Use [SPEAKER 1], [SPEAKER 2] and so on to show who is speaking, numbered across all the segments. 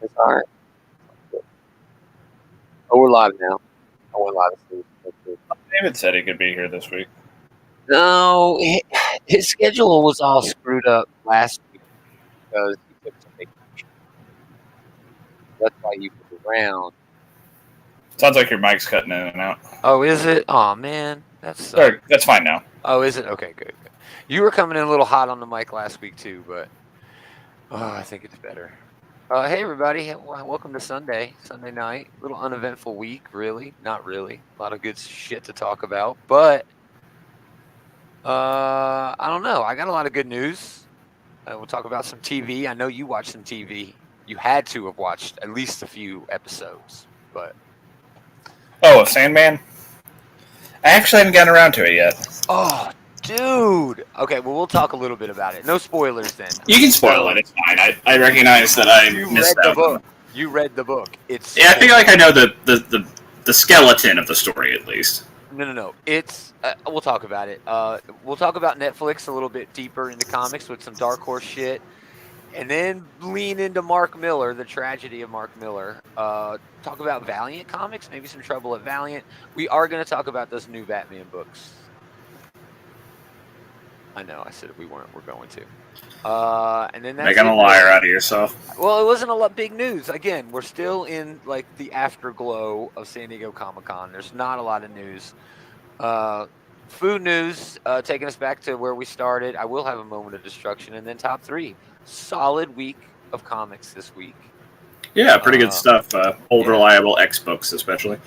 [SPEAKER 1] It's all right. Oh, we're live now. I went live.
[SPEAKER 2] David said he could be here this week.
[SPEAKER 1] No, his schedule was all screwed up last week because he took some vacation. That's why he was around.
[SPEAKER 2] Sounds like your mic's cutting in and out.
[SPEAKER 1] Oh, is it? Oh, man. That's
[SPEAKER 2] Sorry, that's fine now.
[SPEAKER 1] Oh, is it? Okay, good. You were coming in a little hot on the mic last week, too, but I think it's better. Hey, everybody. Welcome to Sunday night. A little uneventful week, really. Not really. A lot of good shit to talk about, but I don't know. I got a lot of good news. We'll talk about some TV. I know you watched some TV. You had to have watched at least a few episodes, but...
[SPEAKER 2] Oh, Sandman? I actually haven't gotten around to it yet.
[SPEAKER 1] Oh, dude! Okay, well, we'll talk a little bit about it. No spoilers, then.
[SPEAKER 2] You can spoil it. It's fine. I recognize that I missed out.
[SPEAKER 1] Book. You read the book. It's
[SPEAKER 2] I feel like I know the skeleton of the story, at least.
[SPEAKER 1] No. It's we'll talk about it. We'll talk about Netflix a little bit deeper into comics with some Darkhorse shit, and then lean into Mark Millar, the tragedy of Mark Millar. Talk about Valiant comics, maybe some trouble at Valiant. We are going to talk about those new Batman books. I know, I said we weren't. We're going to. And then that's
[SPEAKER 2] making a liar out of yourself.
[SPEAKER 1] Well, it wasn't a lot big news. Again, we're still in like the afterglow of San Diego Comic-Con. There's not a lot of news. Food news, taking us back to where we started. I will have a moment of destruction, and then top three. Solid week of comics this week.
[SPEAKER 2] Yeah, pretty good stuff. Old reliable X books, especially.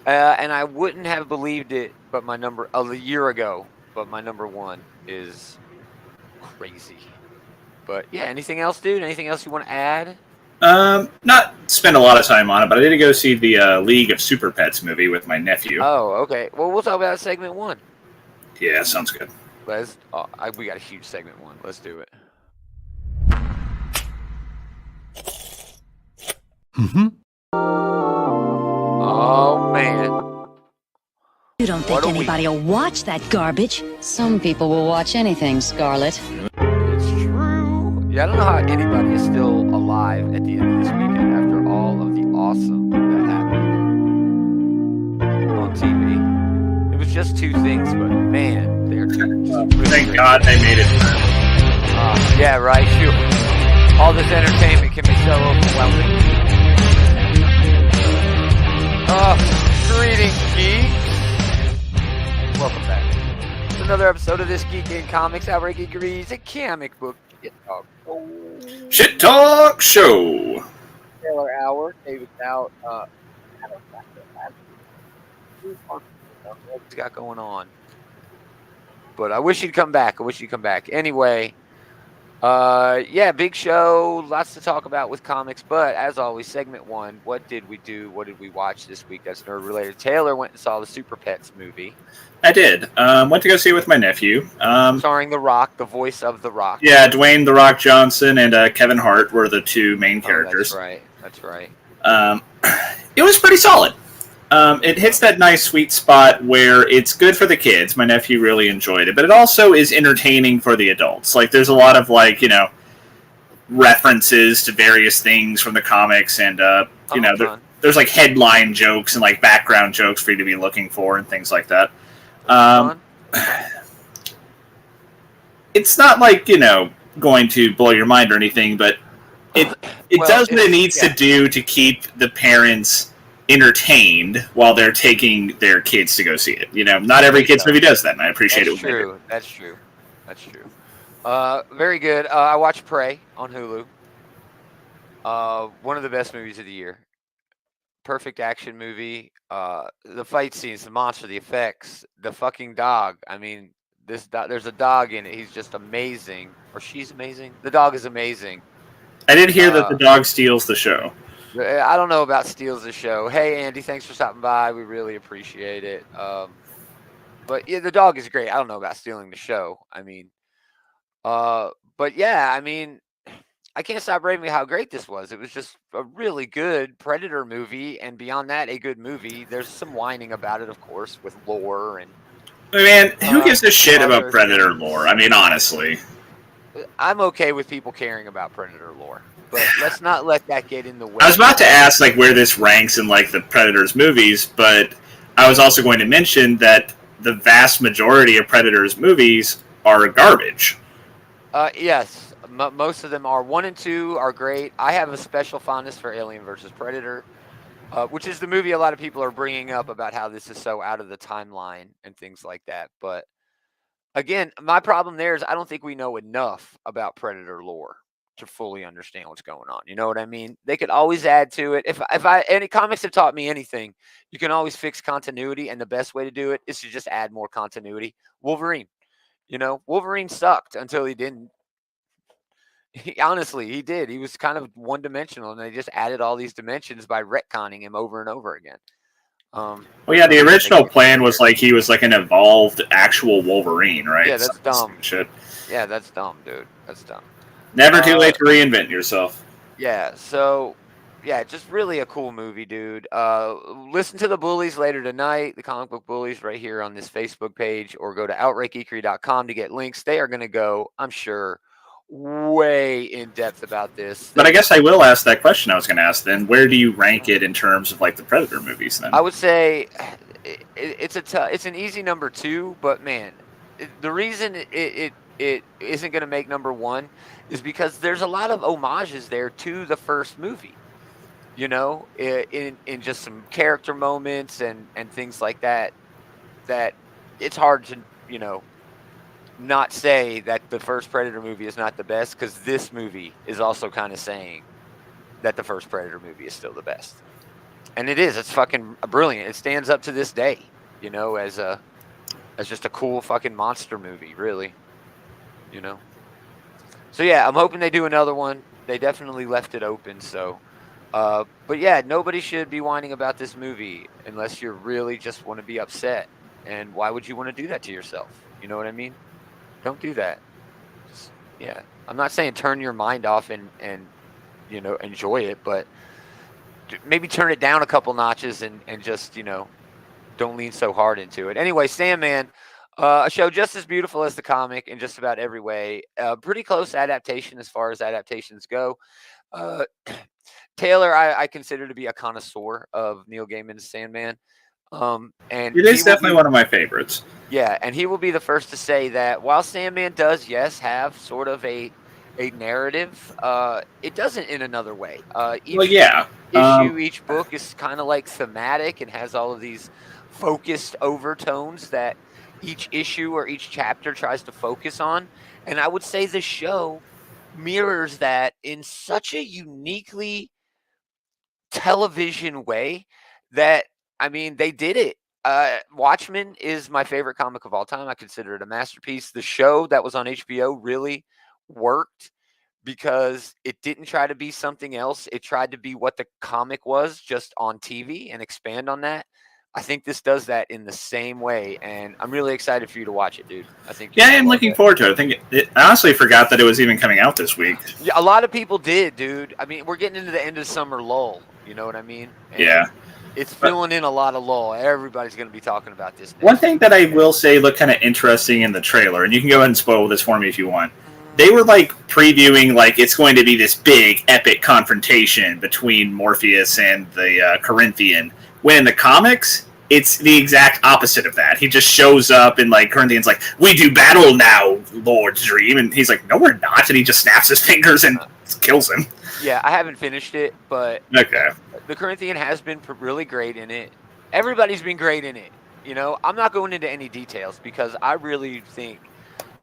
[SPEAKER 1] And I wouldn't have believed it, but my number a year ago. But my number one is crazy. But yeah, anything else, dude? Anything else you want to add?
[SPEAKER 2] Not spend a lot of time on it, but I did go see the League of Super Pets movie with my nephew.
[SPEAKER 1] Oh, okay. Well, we'll talk about segment one.
[SPEAKER 2] Yeah, sounds good.
[SPEAKER 1] We got a huge segment one. Let's do it.
[SPEAKER 3] Mm-hmm.
[SPEAKER 1] Oh, man.
[SPEAKER 4] You don't think anybody will watch that garbage?
[SPEAKER 5] Some people will watch anything, Scarlet.
[SPEAKER 1] It's true. Yeah, I don't know how anybody is still alive at the end of this weekend after all of the awesome that happened on TV. It was just two things, but man, they're
[SPEAKER 2] thank God they made it through.
[SPEAKER 1] Yeah, right. Shoot. All this entertainment can be so overwhelming. Greetings, geeks. Welcome back to another episode of this Geek in Comics, our Geekeries, a comic book
[SPEAKER 2] Shit Talk Show.
[SPEAKER 1] Taylor Hour. David's out. What's got going on? But I wish he'd come back. Anyway, big show. Lots to talk about with comics. But as always, segment one. What did we do? What did we watch this week that's nerd related? Taylor went and saw the Super Pets movie.
[SPEAKER 2] I did. Went to go see it with my nephew.
[SPEAKER 1] Starring The Rock, the voice of The Rock.
[SPEAKER 2] Yeah, Dwayne The Rock Johnson and Kevin Hart were the two main characters.
[SPEAKER 1] That's right.
[SPEAKER 2] It was pretty solid. It hits that nice sweet spot where it's good for the kids. My nephew really enjoyed it, but it also is entertaining for the adults. Like, there's a lot of, references to various things from the comics, and, there's, headline jokes and, background jokes for you to be looking for and things like that. It's not, going to blow your mind or anything, but it does what it needs to do to keep the parents entertained while they're taking their kids to go see it. Not every kids movie does that, and I appreciate it.
[SPEAKER 1] That's true. Very good. I watched Prey on Hulu. One of the best movies of the year. Perfect action movie. The fight scenes, the monster, the effects, the fucking dog. I mean, there's a dog in it. He's just amazing. Or she's amazing. The dog is amazing.
[SPEAKER 2] I did hear that the dog steals the show.
[SPEAKER 1] I don't know about steals the show. Hey, Andy, thanks for stopping by. We really appreciate it. But yeah, the dog is great. I don't know about stealing the show. I mean, but yeah, I mean, I can't stop raving how great this was. It was just a really good Predator movie, and beyond that, a good movie. There's some whining about it, of course, with lore and.
[SPEAKER 2] Man, who gives a shit about Predator lore? I mean, honestly.
[SPEAKER 1] I'm okay with people caring about Predator lore. but let's not let that get in the way.
[SPEAKER 2] I was about to ask like where this ranks in like the Predators movies, but I was also going to mention that the vast majority of Predators movies are garbage.
[SPEAKER 1] Yes, most of them are. 1 and 2 are great. I have a special fondness for Alien versus Predator, which is the movie a lot of people are bringing up about how this is so out of the timeline and things like that. But again, my problem there is I don't think we know enough about Predator lore to fully understand what's going on. You know what I mean? They could always add to it. If any comics have taught me anything, you can always fix continuity, and the best way to do it is to just add more continuity. Wolverine. Wolverine sucked until he didn't. Honestly, he did. He was kind of one-dimensional, and they just added all these dimensions by retconning him over and over again.
[SPEAKER 2] Well, yeah, the original plan was like he was like an evolved actual Wolverine, right?
[SPEAKER 1] Yeah, that's dumb.
[SPEAKER 2] Shit.
[SPEAKER 1] Yeah, that's dumb, dude. That's dumb.
[SPEAKER 2] Never too late to reinvent yourself.
[SPEAKER 1] Yeah, so yeah, just really a cool movie, dude. Listen to the Bullies later tonight, the comic book Bullies, right here on this Facebook page, or go to outrightgeekery.com to get links. They are going to go, I'm sure, way in depth about this.
[SPEAKER 2] But I guess I will ask that question I was going to ask then. Where do you rank it in terms of like the Predator movies then?
[SPEAKER 1] I would say it's an easy number 2, but man, the reason it isn't going to make number 1 is because there's a lot of homages there to the first movie. In just some character moments and things like that it's hard to, not say that the first Predator movie is not the best, because this movie is also kind of saying that the first Predator movie is still the best. And it is. It's fucking brilliant. It stands up to this day, as just a cool fucking monster movie, really. So yeah, I'm hoping they do another one. They definitely left it open, so but yeah, nobody should be whining about this movie unless you really just want to be upset. And why would you want to do that to yourself? You know what I mean? Don't do that. Yeah, I'm not saying turn your mind off and enjoy it, but maybe turn it down a couple notches and just don't lean so hard into it. Anyway, Sandman, a show just as beautiful as the comic in just about every way. Pretty close adaptation as far as adaptations go. Taylor, I consider to be a connoisseur of Neil Gaiman's Sandman. And
[SPEAKER 2] it is definitely one of my favorites.
[SPEAKER 1] Yeah, and he will be the first to say that while Sandman does, yes, have sort of a narrative, it doesn't in another way. Each book is kind of like thematic and has all of these focused overtones that each issue or each chapter tries to focus on. And I would say the show mirrors that in such a uniquely television way that, they did it. Watchmen is my favorite comic of all time. I consider it a masterpiece. The show that was on HBO really worked because it didn't try to be something else. It tried to be what the comic was, just on TV, and expand on that. I think this does that in the same way, and I'm really excited for you to watch it, dude. I
[SPEAKER 2] am looking forward to it. I honestly forgot that it was even coming out this week.
[SPEAKER 1] Yeah, a lot of people did, dude. We're getting into the end of summer lull. You know what I mean? And
[SPEAKER 2] yeah.
[SPEAKER 1] It's filling in a lot of lull. Everybody's going to be talking about this.
[SPEAKER 2] One thing that I will say looked kind of interesting in the trailer, and you can go ahead and spoil this for me if you want. They were like previewing like it's going to be this big epic confrontation between Morpheus and the Corinthian. When in the comics, it's the exact opposite of that. He just shows up and like Corinthian's like, "We do battle now, Lord Dream," and he's like, "No, we're not," and he just snaps his fingers and kills him.
[SPEAKER 1] Yeah, I haven't finished it, but
[SPEAKER 2] okay.
[SPEAKER 1] The Corinthian has been really great in it. Everybody's been great in it. I'm not going into any details because I really think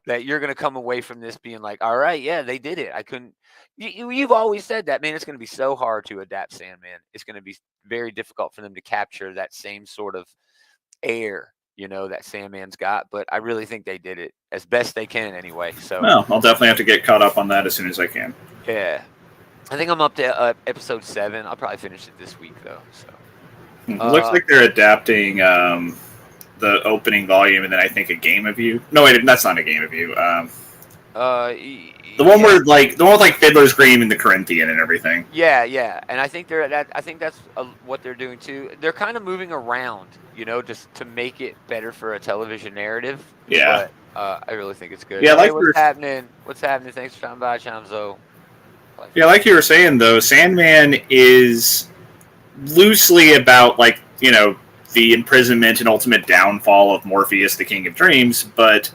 [SPEAKER 1] that you're going to come away from this being like, all right, yeah, they did it. I couldn't. You've always said that, man. It's going to be so hard to adapt Sandman. It's going to be very difficult for them to capture that same sort of air, that Sandman's got. But I really think they did it as best they can anyway. So,
[SPEAKER 2] well, I'll definitely have to get caught up on that as soon as I can.
[SPEAKER 1] Yeah. I think I'm up to episode 7. I'll probably finish it this week, though. So
[SPEAKER 2] looks like they're adapting the opening volume, and then I think a Game of You. No, wait, that's not a Game of You. The one with Fiddler's Green and the Corinthian and everything.
[SPEAKER 1] Yeah, and I think I think that's what they're doing too. They're kind of moving around, just to make it better for a television narrative.
[SPEAKER 2] Yeah.
[SPEAKER 1] But I really think it's good.
[SPEAKER 2] Yeah,
[SPEAKER 1] hey, what's happening? What's happening? Thanks for stopping by, Chamzo.
[SPEAKER 2] Yeah, like you were saying though, Sandman is loosely about the imprisonment and ultimate downfall of Morpheus, the King of Dreams, but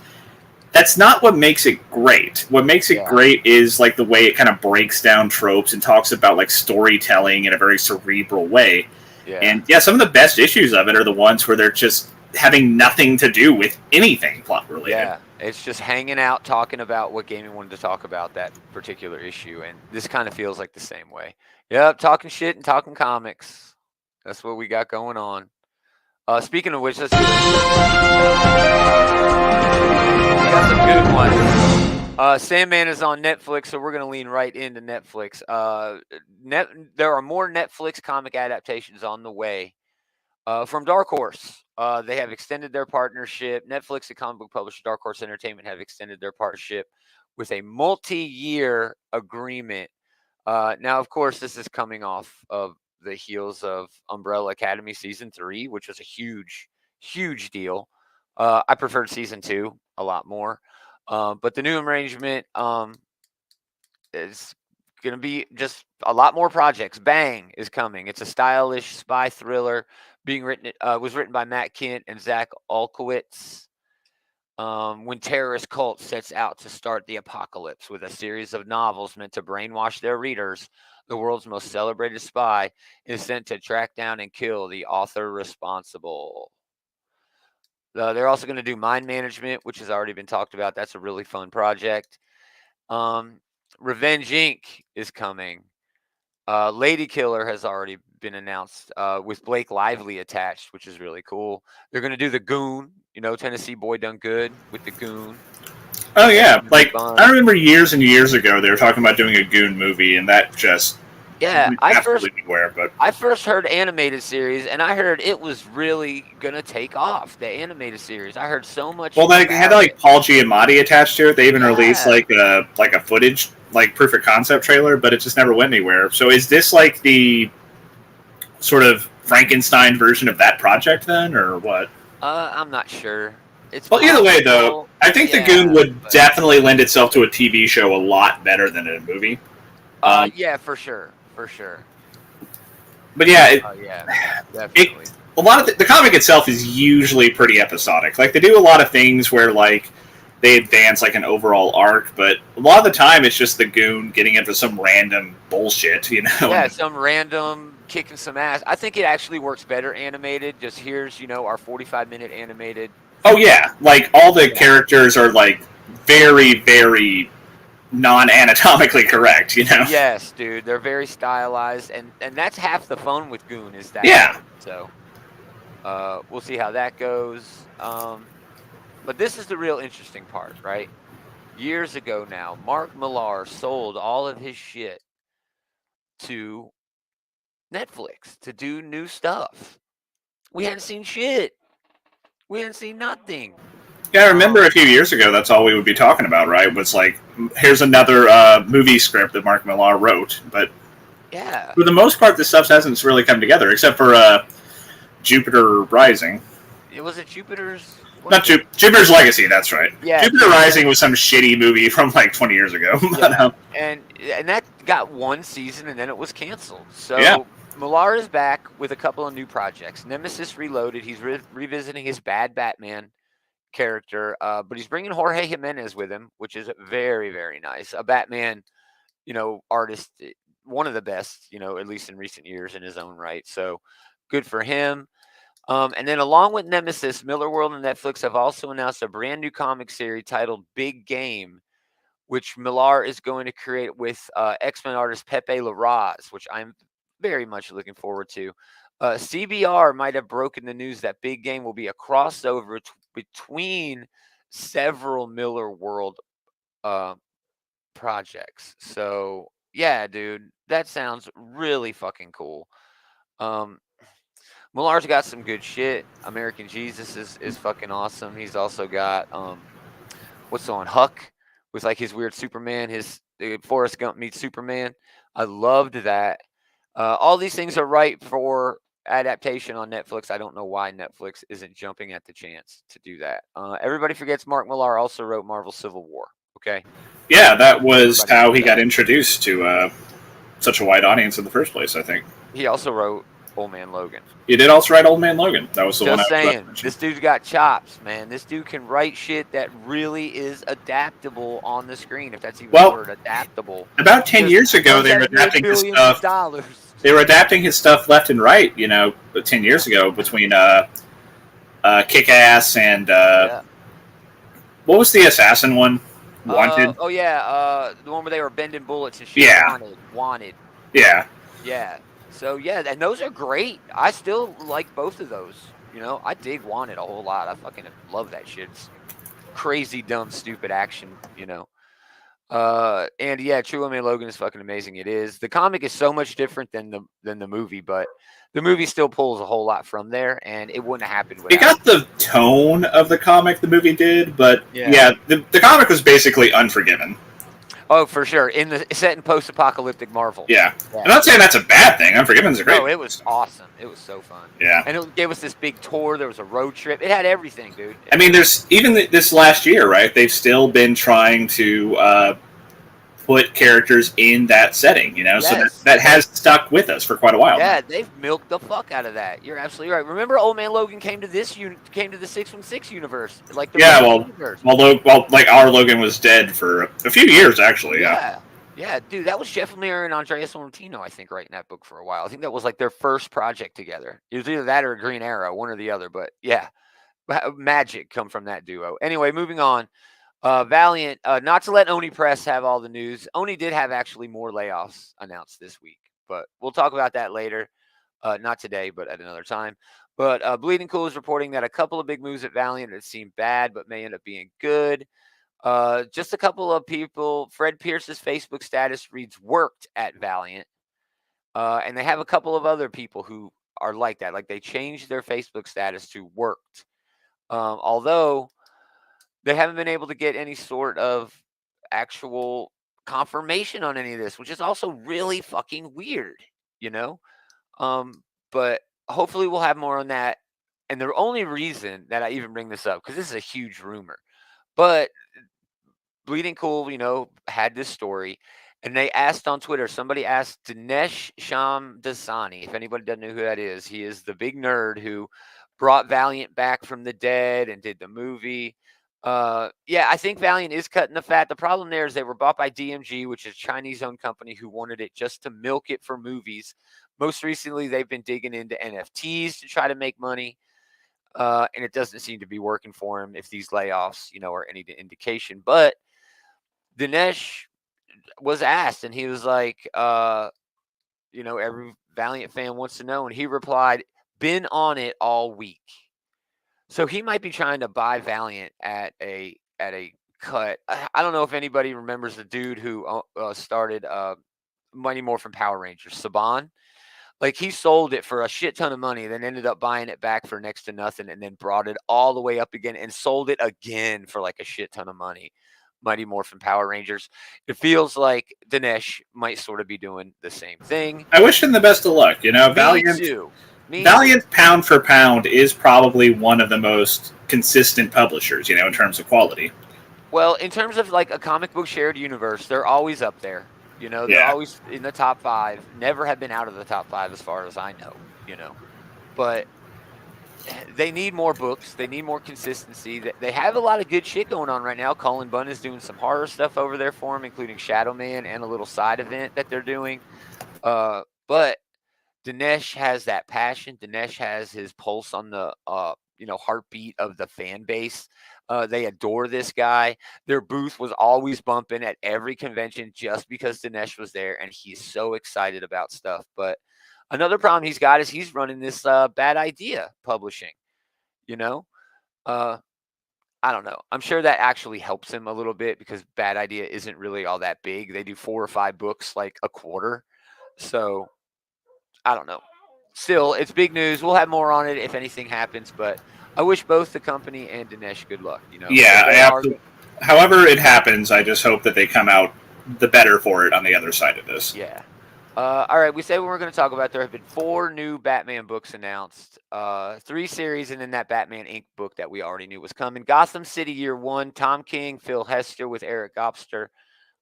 [SPEAKER 2] that's not what makes it great. What makes it great is the way it kind of breaks down tropes and talks about storytelling in a very cerebral way.
[SPEAKER 1] Yeah.
[SPEAKER 2] And some of the best issues of it are the ones where they're just having nothing to do with anything plot related.
[SPEAKER 1] Yeah, it's just hanging out, talking about what gaming wanted to talk about that particular issue, and this kind of feels like the same way. Yep, talking shit and talking comics. That's what we got going on. Speaking of which, let's do it. We got some good ones. Sandman is on Netflix, so we're going to lean right into Netflix. There are more Netflix comic adaptations on the way from Darkhorse. They have extended their partnership. Netflix and comic book publisher Darkhorse Entertainment have extended their partnership with a multi-year agreement. Now, of course, this is coming off of the heels of Umbrella Academy Season 3, which was a huge, huge deal. I preferred Season 2 a lot more. But the new arrangement is going to be just a lot more projects. Bang is coming. It's a stylish spy thriller was written by Matt Kent and Zach Olkowitz. When terrorist cult sets out to start the apocalypse with a series of novels meant to brainwash their readers, the world's most celebrated spy is sent to track down and kill the author responsible. They're also going to do Mind Management, which has already been talked about. That's a really fun project. Revenge Inc. is coming. Lady Killer has already been announced with Blake Lively attached, which is really cool. They're going to do The Goon. Tennessee Boy Done Good with The Goon.
[SPEAKER 2] Oh, yeah. I remember years and years ago they were talking about doing a Goon movie, and that just...
[SPEAKER 1] Yeah, I first heard animated series, and I heard it was really gonna take off. The animated series, I heard so much.
[SPEAKER 2] Well, they had Paul Giamatti attached to it. They even released a footage proof of concept trailer, but it just never went anywhere. So, is this the sort of Frankenstein version of that project then, or what?
[SPEAKER 1] I'm not sure.
[SPEAKER 2] Either way, though, I think The Goon would definitely lend itself to a TV show a lot better than a movie.
[SPEAKER 1] Yeah, for sure.
[SPEAKER 2] But yeah,
[SPEAKER 1] definitely.
[SPEAKER 2] A lot of the comic itself is usually pretty episodic. They do a lot of things where they advance an overall arc, but a lot of the time it's just the Goon getting into some random bullshit,
[SPEAKER 1] Yeah, some random kicking some ass. I think it actually works better animated. Just here's our 45-minute animated.
[SPEAKER 2] Oh yeah, all the characters are very, very non-anatomically correct,
[SPEAKER 1] Yes, dude, they're very stylized, and that's half the fun with Goon is that.
[SPEAKER 2] Yeah.
[SPEAKER 1] So, we'll see how that goes. But this is the real interesting part, right? Years ago now, Mark Millar sold all of his shit to Netflix to do new stuff. We hadn't seen shit. We hadn't seen nothing.
[SPEAKER 2] Yeah, I remember a few years ago, that's all we would be talking about, right? Was here's another movie script that Mark Millar wrote. But
[SPEAKER 1] yeah,
[SPEAKER 2] for the most part, this stuff hasn't really come together, except for Jupiter Rising.
[SPEAKER 1] Was it Jupiter's?
[SPEAKER 2] Not Jupiter's Legacy, that's right.
[SPEAKER 1] Yeah,
[SPEAKER 2] Jupiter Rising was some shitty movie from 20 years ago.
[SPEAKER 1] Yeah. and that got one season, and then it was canceled. So Millar is back with a couple of new projects. Nemesis Reloaded, he's revisiting his bad Batman character, but he's bringing Jorge Jimenez with him, which is very, very nice. A Batman, artist, one of the best, at least in recent years in his own right. So good for him. And then along with Nemesis, Miller World and Netflix have also announced a brand new comic series titled Big Game, which Millar is going to create with X-Men artist Pepe Larraz, which I'm very much looking forward to. CBR might have broken the news that Big Game will be a crossover between several Miller World projects. So, yeah, dude, that sounds really fucking cool. Millar's got some good shit. American Jesus is fucking awesome. He's also got what's on Huck with his weird Superman, his Forrest Gump meets Superman. I loved that. All these things are right for adaptation on Netflix. I don't know why Netflix isn't jumping at the chance to do that. Everybody forgets Mark Millar also wrote Marvel Civil War. Okay,
[SPEAKER 2] Yeah, that was how he got introduced to such a wide audience in the first place, I think.
[SPEAKER 1] He also wrote Old Man Logan.
[SPEAKER 2] He did also write Old Man Logan. That was the one I was about to mention.
[SPEAKER 1] This dude's got chops, man. This dude can write shit that really is adaptable on the screen, if that's even a word, adaptable.
[SPEAKER 2] About 10 years ago, they were adapting his stuff. They were adapting his stuff left and right, 10 years ago between Kick-Ass and... What was the assassin one? Wanted?
[SPEAKER 1] The one where they were bending bullets and shit.
[SPEAKER 2] Yeah.
[SPEAKER 1] Wanted.
[SPEAKER 2] Yeah.
[SPEAKER 1] Yeah. So, yeah, and those are great. I still like both of those. I dig Wanted a whole lot. I fucking love that shit. It's crazy, dumb, stupid action, And, yeah, True Old Man Logan is fucking amazing. It is. The comic is so much different than the movie, but the movie still pulls a whole lot from there, and it wouldn't have happened without
[SPEAKER 2] it. Got the tone of the comic the movie did, but, the comic was basically Unforgiven.
[SPEAKER 1] Oh, for sure. Set in post-apocalyptic Marvel.
[SPEAKER 2] Yeah. I'm not saying that's a bad thing. Unforgiven's a great.
[SPEAKER 1] No, it was awesome. It was so fun.
[SPEAKER 2] Yeah.
[SPEAKER 1] And it gave us this big tour. There was a road trip. It had everything, dude.
[SPEAKER 2] I mean, there's even this last year, right? They've still been trying to put characters in that setting, so that has stuck with us for quite a while.
[SPEAKER 1] Yeah, they've milked the fuck out of that. You're absolutely right. Remember, Old Man Logan came to the 616 universe, like the universe.
[SPEAKER 2] Like our Logan was dead for a few years, actually.
[SPEAKER 1] Yeah, dude, that was Jeff Lemire and Andrea Sorrentino, I think, writing that book for a while. I think that was like their first project together. It was either that or Green Arrow, one or the other. But yeah, magic come from that duo. Anyway, moving on. Valiant, not to let Oni Press have all the news. Oni did have actually more layoffs announced this week, but we'll talk about that later. Not today, but at another time. But Bleeding Cool is reporting that a couple of big moves at Valiant that seem bad, but may end up being good. Just a couple of people. Fred Pierce's Facebook status reads "worked at Valiant," and they have a couple of other people who are like that. Like they changed their Facebook status to "worked," although they haven't been able to get any sort of actual confirmation on any of this, which is also really fucking weird, But hopefully we'll have more on that. And the only reason that I even bring this up, because this is a huge rumor, but Bleeding Cool, had this story, and they asked on Twitter, somebody asked Dinesh Shamdasani, if anybody doesn't know who that is, he is the big nerd who brought Valiant back from the dead and did the movie. I think Valiant is cutting the fat. The problem there is they were bought by DMG, which is a Chinese-owned company who wanted it just to milk it for movies. Most recently, they've been digging into NFTs to try to make money, and it doesn't seem to be working for them if these layoffs, are any indication. But Dinesh was asked, and he was like, every Valiant fan wants to know, and he replied, "Been on it all week." So he might be trying to buy Valiant at a cut. I don't know if anybody remembers the dude who started Mighty Morphin Power Rangers, Saban. Like he sold it for a shit ton of money, then ended up buying it back for next to nothing, and then brought it all the way up again and sold it again for like a shit ton of money. Mighty Morphin Power Rangers. It feels like Dinesh might sort of be doing the same thing.
[SPEAKER 2] I wish him the best of luck. Valiant. Valiant, pound for pound, is probably one of the most consistent publishers, in terms of quality.
[SPEAKER 1] Well, in terms of like a comic book shared universe, they're always up there. They're always in the top 5. Never have been out of the top 5 as far as I know, But they need more books. They need more consistency. They have a lot of good shit going on right now. Cullen Bunn is doing some horror stuff over there for them, including Shadow Man and a little side event that they're doing. But Dinesh has that passion. Dinesh has his pulse on the heartbeat of the fan base. They adore this guy. Their booth was always bumping at every convention just because Dinesh was there, and he's so excited about stuff. But another problem he's got is he's running this Bad Idea publishing. I don't know. I'm sure that actually helps him a little bit because Bad Idea isn't really all that big. They do 4 or 5 books like a quarter. So I don't know. Still, it's big news. We'll have more on it if anything happens, but I wish both the company and Dinesh good luck.
[SPEAKER 2] Yeah, however it happens, I just hope that they come out the better for it on the other side of this.
[SPEAKER 1] Yeah. All right, we said we were going to talk about there have been 4 new Batman books announced, 3 series, and then that Batman Inc. book that we already knew was coming. Gotham City Year 1, Tom King, Phil Hester with Eric Gopster.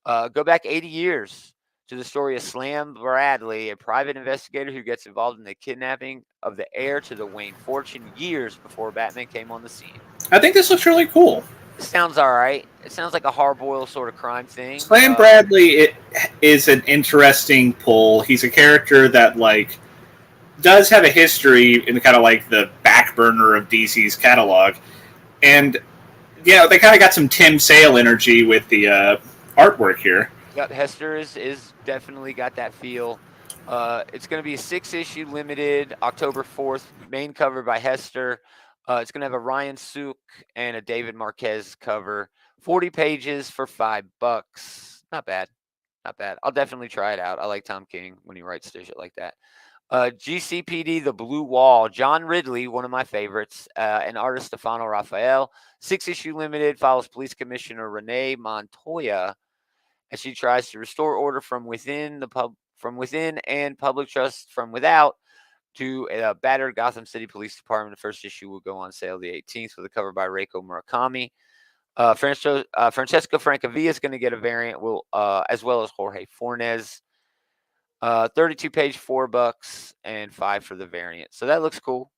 [SPEAKER 1] Go back 80 years to the story of Slam Bradley, a private investigator who gets involved in the kidnapping of the heir to the Wayne fortune years before Batman came on the scene.
[SPEAKER 2] I think this looks really cool.
[SPEAKER 1] It sounds all right. It sounds like a hard-boiled sort of crime thing.
[SPEAKER 2] Slam Bradley is an interesting pull. He's a character that does have a history in kind of like the back burner of DC's catalog, and they kind of got some Tim Sale energy with the artwork here.
[SPEAKER 1] Yep, Hester is definitely got that feel. It's going to be a 6-issue limited, October 4th, main cover by Hester. It's going to have a Ryan Sook and a David Marquez cover. 40 pages for $5. Not bad. Not bad. I'll definitely try it out. I like Tom King when he writes shit like that. GCPD, The Blue Wall. John Ridley, one of my favorites, and artist Stefano Raphael. 6-issue limited, follows Police Commissioner Renee Montoya as she tries to restore order from within and public trust from without to a battered Gotham City Police Department. The first issue will go on sale the 18th with a cover by Reiko Murakami. Francesco Francavilla is going to get a variant, as well as Jorge Fornes. 32-page, $4 and $5 for the variant. So that looks cool.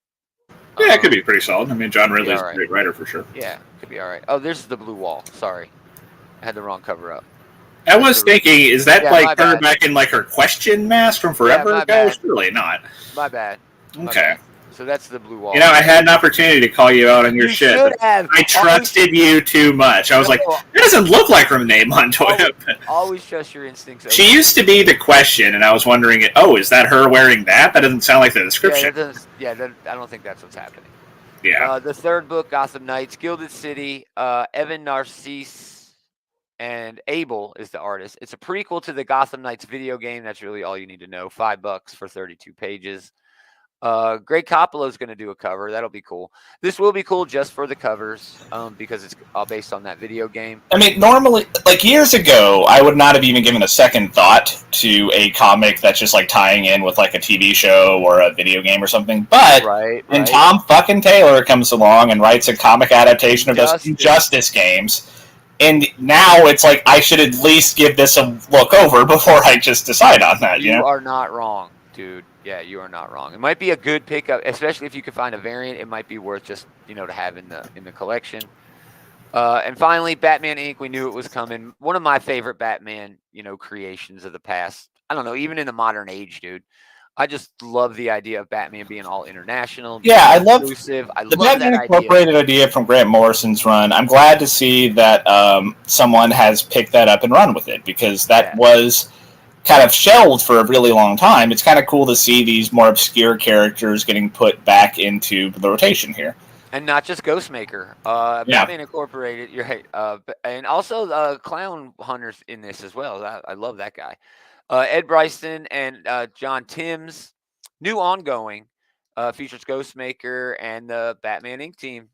[SPEAKER 2] Yeah, it could be pretty solid. I mean, John Ridley's a great writer for sure.
[SPEAKER 1] Yeah, could be all right. Oh, this is The Blue Wall. Sorry, I had the wrong cover up.
[SPEAKER 2] I was thinking, is that her back in her question mask from forever ago? Surely not.
[SPEAKER 1] My bad.
[SPEAKER 2] Okay.
[SPEAKER 1] So that's The Blue Wall.
[SPEAKER 2] I had an opportunity to call you out on your shit. I trusted you too much. I was like, that doesn't look like Renee Montoya.
[SPEAKER 1] Always trust your instincts.
[SPEAKER 2] She used to be the question, and I was wondering, is that her wearing that? That doesn't sound like the description.
[SPEAKER 1] I don't think that's what's happening.
[SPEAKER 2] Yeah.
[SPEAKER 1] The third book, Gotham Knights, Gilded City, Evan Narcisse and Abel is the artist. It's a prequel to the Gotham Knights video game. That's really all you need to know. $5 for 32 pages. Greg Capullo is going to do a cover. That'll be cool. This will be cool just for the covers, because it's all based on that video game.
[SPEAKER 3] I mean, normally, years ago, I would not have even given a second thought to a comic that's just tying in with a TV show or a video game or something. But when Tom fucking Taylor comes along and writes a comic adaptation of those Injustice games, and now it's I should at least give this a look over before I just decide on that.
[SPEAKER 1] You are not wrong, dude. Yeah, you are not wrong. It might be a good pickup, especially if you can find a variant. It might be worth just to have in the collection. And finally, Batman Inc. We knew it was coming. One of my favorite Batman creations of the past. I don't know, even in the modern age, dude. I just love the idea of Batman being all international.
[SPEAKER 3] Yeah, I love
[SPEAKER 1] exclusive. I
[SPEAKER 3] the
[SPEAKER 1] love
[SPEAKER 3] Batman
[SPEAKER 1] that
[SPEAKER 3] Incorporated idea from Grant Morrison's run. I'm glad to see that someone has picked that up and run with it, because that was kind of shelved for a really long time. It's kind of cool to see these more obscure characters getting put back into the rotation here.
[SPEAKER 1] And not just Ghostmaker. Batman Incorporated, you're right. And also Clown Hunters in this as well. I love that guy. Ed Bryson and John Timms. New ongoing features Ghostmaker and the Batman Inc. team.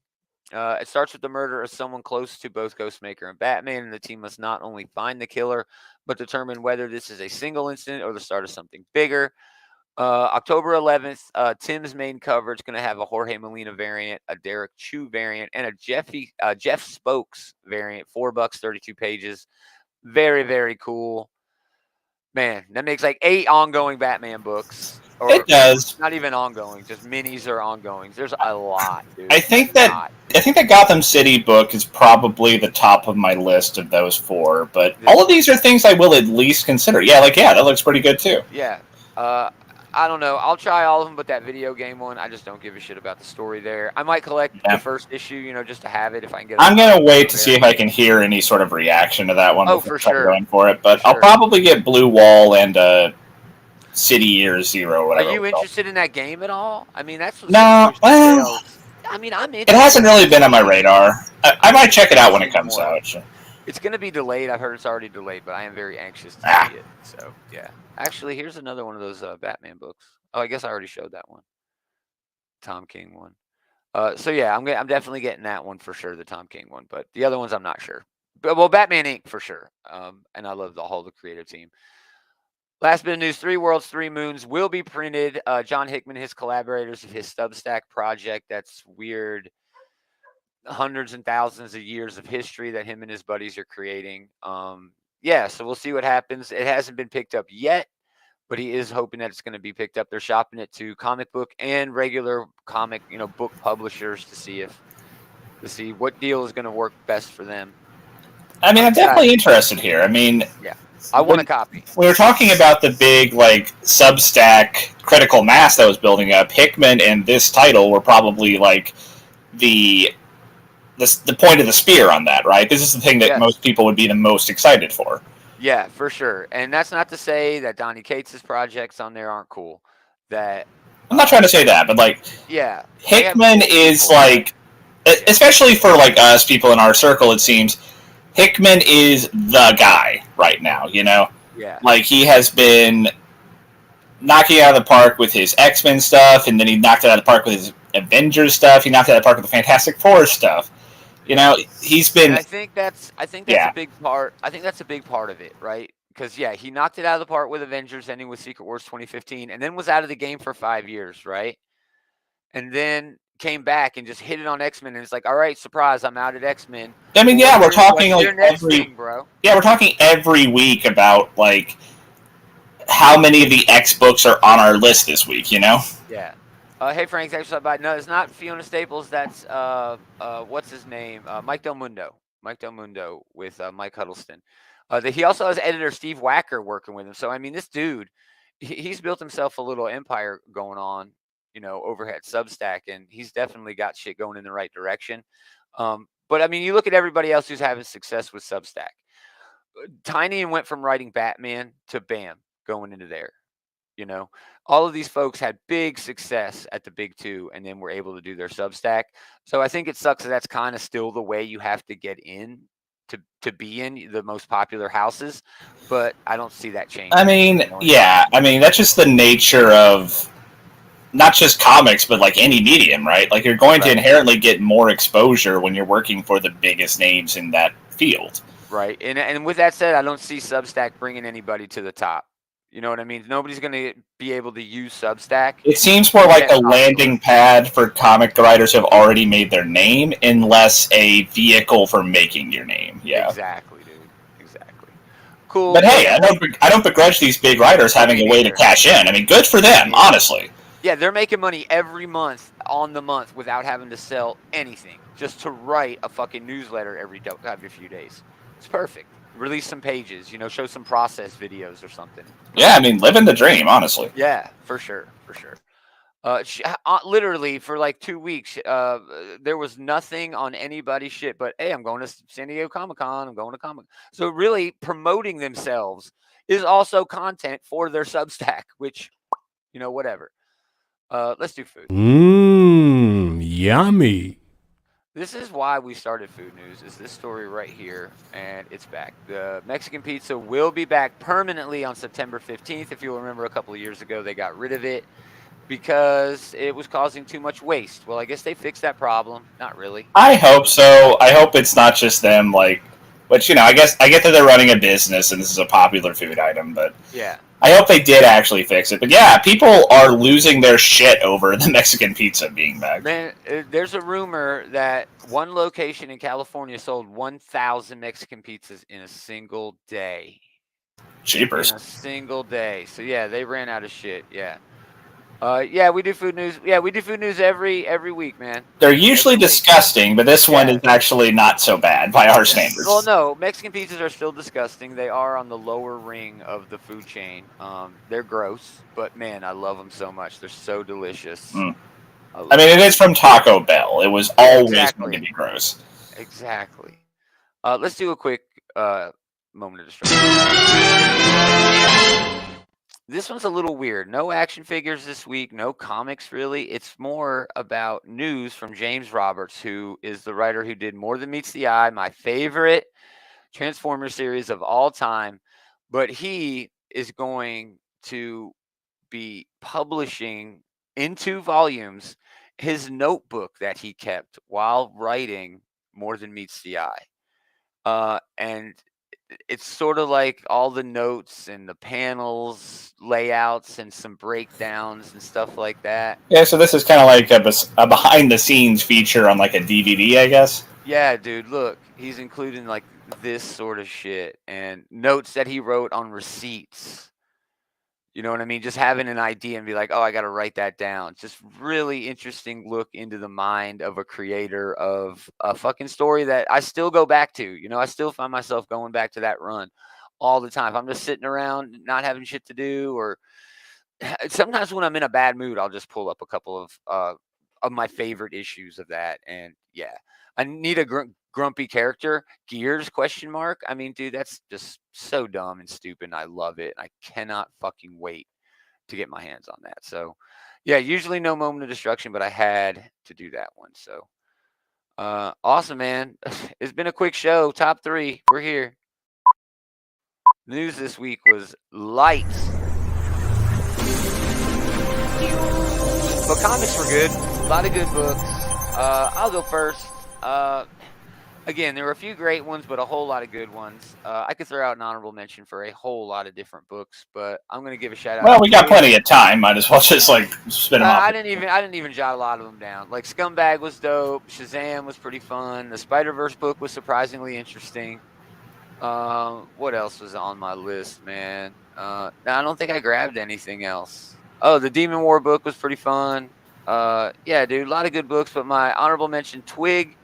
[SPEAKER 1] It starts with the murder of someone close to both Ghostmaker and Batman, and the team must not only find the killer, but determine whether this is a single incident or the start of something bigger. October 11th, Tim's main cover is going to have a Jorge Molina variant, a Derek Chu variant, and a Jeff Spokes variant. $4, 32 pages. Very, very cool. Man, that makes 8 ongoing Batman books. Or
[SPEAKER 3] it does.
[SPEAKER 1] Not even ongoing, just minis or ongoings. There's a lot, dude.
[SPEAKER 3] I think that Gotham City book is probably the top of my list of those 4, but all of these are things I will at least consider. Yeah, that looks pretty good too.
[SPEAKER 1] Yeah. I don't know. I'll try all of them, but that video game one, I just don't give a shit about the story there. I might collect the first issue, just to have it if I can get it.
[SPEAKER 3] I'm going to wait to see if I can hear any sort of reaction to that one before going for it, but I'll probably get Blue Wall and City Year Zero, whatever.
[SPEAKER 1] Are you interested in that game at all? I mean, that's
[SPEAKER 3] no. Well,
[SPEAKER 1] I mean, I'm interested.
[SPEAKER 3] It hasn't really been on my radar. I might check it out when it comes out.
[SPEAKER 1] It's going to be delayed. I've heard it's already delayed, but I am very anxious to see it. So, yeah. Actually, here's another one of those Batman books. Oh, I guess I already showed that one. Tom King one. So, yeah, I'm definitely getting that one for sure, the Tom King one. But the other ones, I'm not sure. But, well, Batman Inc. for sure. And I love the whole creative team. Last bit of news, 3 Worlds, 3 Moons will be printed. John Hickman, his collaborators of his Substack project. That's weird. Hundreds and thousands of years of history that him and his buddies are creating. yeah, so we'll see what happens. It hasn't been picked up yet, but he is hoping that it's going to be picked up. They're shopping it to comic book and regular comic, book publishers to see what deal is going to work best for them.
[SPEAKER 3] I mean, I'm definitely interested here. I mean,
[SPEAKER 1] yeah, I want a copy.
[SPEAKER 3] We were talking about the big, like, Substack critical mass that was building up. Hickman and this title were probably, like, the point of the spear on that, right? This is the thing that most people would be the most excited for.
[SPEAKER 1] Yeah, for sure. And that's not to say that Donny Cates' projects on there aren't cool. That
[SPEAKER 3] I'm not trying to say that, but, like,
[SPEAKER 1] yeah,
[SPEAKER 3] Hickman is, like, especially for, like, us, people in our circle, it seems, Hickman is the guy right now,
[SPEAKER 1] Yeah.
[SPEAKER 3] Like, he has been knocking it out of the park with his X-Men stuff, and then he knocked it out of the park with his Avengers stuff. He knocked it out of the park with the Fantastic Four stuff. He's been.
[SPEAKER 1] And I think that's a big part. I think that's a big part of it, right? Because he knocked it out of the park with Avengers, ending with Secret Wars 2015, and then was out of the game for 5 years, right? And then came back and just hit it on X-Men, and it's like, all right, surprise, I'm out at X-Men.
[SPEAKER 3] I mean, we're talking like we're talking every week about like how many of the X books are on our list this week, Yeah.
[SPEAKER 1] Hey Frank, thanks for stopping by. No, it's not Fiona Staples. That's what's his name? Mike Del Mundo. Mike Del Mundo with Mike Huddleston. He also has editor Steve Wacker working with him. So I mean, this dude, he's built himself a little empire going on. Over at Substack, and he's definitely got shit going in the right direction. But I mean, you look at everybody else who's having success with Substack. Tynion went from writing Batman to BAM going into there. All of these folks had big success at the big two, and then were able to do their Substack. So I think it sucks that that's kind of still the way you have to get in to be in the most popular houses. But I don't see that changing.
[SPEAKER 3] I mean, that's just the nature of not just comics, but like any medium, right? Like you're going to inherently get more exposure when you're working for the biggest names in that field.
[SPEAKER 1] Right. And with that said, I don't see Substack bringing anybody to the top. You know what I mean? Nobody's going to be able to use Substack.
[SPEAKER 3] It seems more like a landing pad for comic writers who have already made their name, unless a vehicle for making your name. Yeah.
[SPEAKER 1] Exactly, dude. Exactly. Cool.
[SPEAKER 3] But hey, I don't begrudge these big writers having a way to cash in. I mean, good for them, honestly.
[SPEAKER 1] Yeah, they're making money every month on the month without having to sell anything. Just to write a fucking newsletter every few days. It's perfect. Release some pages, show some process videos or something.
[SPEAKER 3] Yeah, I mean, living the dream, honestly.
[SPEAKER 1] Yeah, for sure. Literally, for like 2 weeks, there was nothing on anybody's shit but, hey, I'm going to San Diego Comic-Con, I'm going to Comic. So really, promoting themselves is also content for their Substack, which, whatever. Let's do food.
[SPEAKER 6] Yummy.
[SPEAKER 1] This is why we started Food News, is this story right here, and it's back. The Mexican pizza will be back permanently on September 15th. If you'll remember, a couple of years ago, they got rid of it because it was causing too much waste. Well, I guess they fixed that problem. Not really.
[SPEAKER 3] I hope so. I hope it's not just them, but, I get that they're running a business and this is a popular food item, but
[SPEAKER 1] yeah.
[SPEAKER 3] I hope they did actually fix it. But yeah, people are losing their shit over the Mexican pizza being back.
[SPEAKER 1] Man, there's a rumor that one location in California sold 1,000 Mexican pizzas in a single day.
[SPEAKER 3] Cheapers.
[SPEAKER 1] In a single day. So yeah, they ran out of shit. Yeah. Yeah, we do food news. Yeah, we do food news every week, man.
[SPEAKER 3] They're usually disgusting, but this one is actually not so bad by our standards.
[SPEAKER 1] Well, no, Mexican pizzas are still disgusting. They are on the lower ring of the food chain. They're gross, but man, I love them so much. They're so delicious.
[SPEAKER 3] I mean, it is from Taco Bell. It was always going to be gross.
[SPEAKER 1] Exactly. Let's do a quick moment of distraction. This one's a little weird. No action figures this week, no comics really. It's more about news from James Roberts, who is the writer who did More Than Meets the Eye, my favorite Transformers series of all time. But he is going to be publishing in 2 volumes his notebook that he kept while writing More Than Meets the Eye. And it's sort of like all the notes and the panels, layouts, and some breakdowns and stuff like that.
[SPEAKER 3] Yeah, so this is kind of like a behind-the-scenes feature on like a DVD, I guess.
[SPEAKER 1] Yeah, dude, look. He's including like this sort of shit, and notes that he wrote on receipts. You know what I mean? Just having an idea and be like, oh, I got to write that down. Just really interesting look into the mind of a creator of a fucking story that I still go back to. You know, I still find myself going back to that run all the time. If I'm just sitting around not having shit to do, or sometimes when I'm in a bad mood, I'll just pull up a couple of my favorite issues of that. And yeah, I need a grumpy character. Gears ? I mean, dude, that's just so dumb and stupid. And I love it. I cannot fucking wait to get my hands on that. So yeah, usually no moment of destruction, but I had to do that one. So awesome, man. It's been a quick show. Top 3. We're here. News this week was light. But comics were good. A lot of good books. I'll go first. Again, there were a few great ones, but a whole lot of good ones. I could throw out an honorable mention for a whole lot of different books, but I'm going to give a shout out.
[SPEAKER 3] Well, we got plenty of time. Might as well just like spin them off.
[SPEAKER 1] I didn't even jot a lot of them down. Like Scumbag was dope. Shazam was pretty fun. The Spider-Verse book was surprisingly interesting. What else was on my list, man? I don't think I grabbed anything else. Oh, the Demon War book was pretty fun. Yeah, dude, a lot of good books, but my honorable mention, Twig,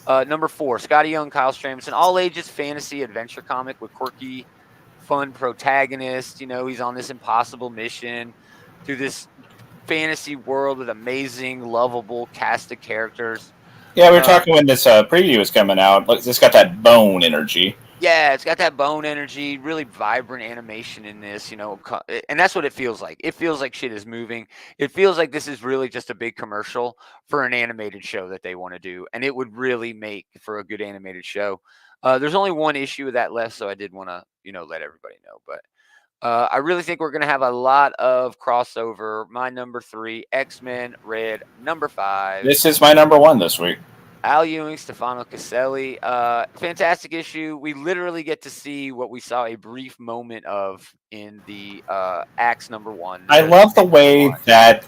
[SPEAKER 1] number 4, Scotty Young, Kyle Strahm. It's an all-ages fantasy adventure comic with quirky, fun protagonist. You know, he's on this impossible mission through this fantasy world with amazing, lovable cast of characters.
[SPEAKER 3] Yeah, we were talking when this preview was coming out. Look, it's got that bone energy.
[SPEAKER 1] Yeah, it's got that bone energy, really vibrant animation in this, you know, and that's what it feels like. It feels like shit is moving. It feels like this is really just a big commercial for an animated show that they want to do, and it would really make for a good animated show. There's only one issue of that left, so I did want to, you know, let everybody know. But I really think we're going to have a lot of crossover. My number 3, X-Men Red, number 5.
[SPEAKER 3] This is my number 1 this week.
[SPEAKER 1] Al Ewing, Stefano Caselli. Fantastic issue. We literally get to see what we saw a brief moment of in the Axe number 1.
[SPEAKER 3] I love the way that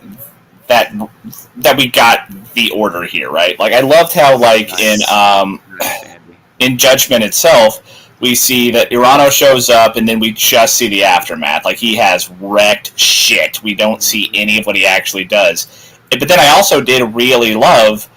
[SPEAKER 3] we got the order here, right? Like, I loved how, like, in Judgment itself, we see that Urano shows up, and then we just see the aftermath. Like, he has wrecked shit. We don't see any of what he actually does. But then I also did really love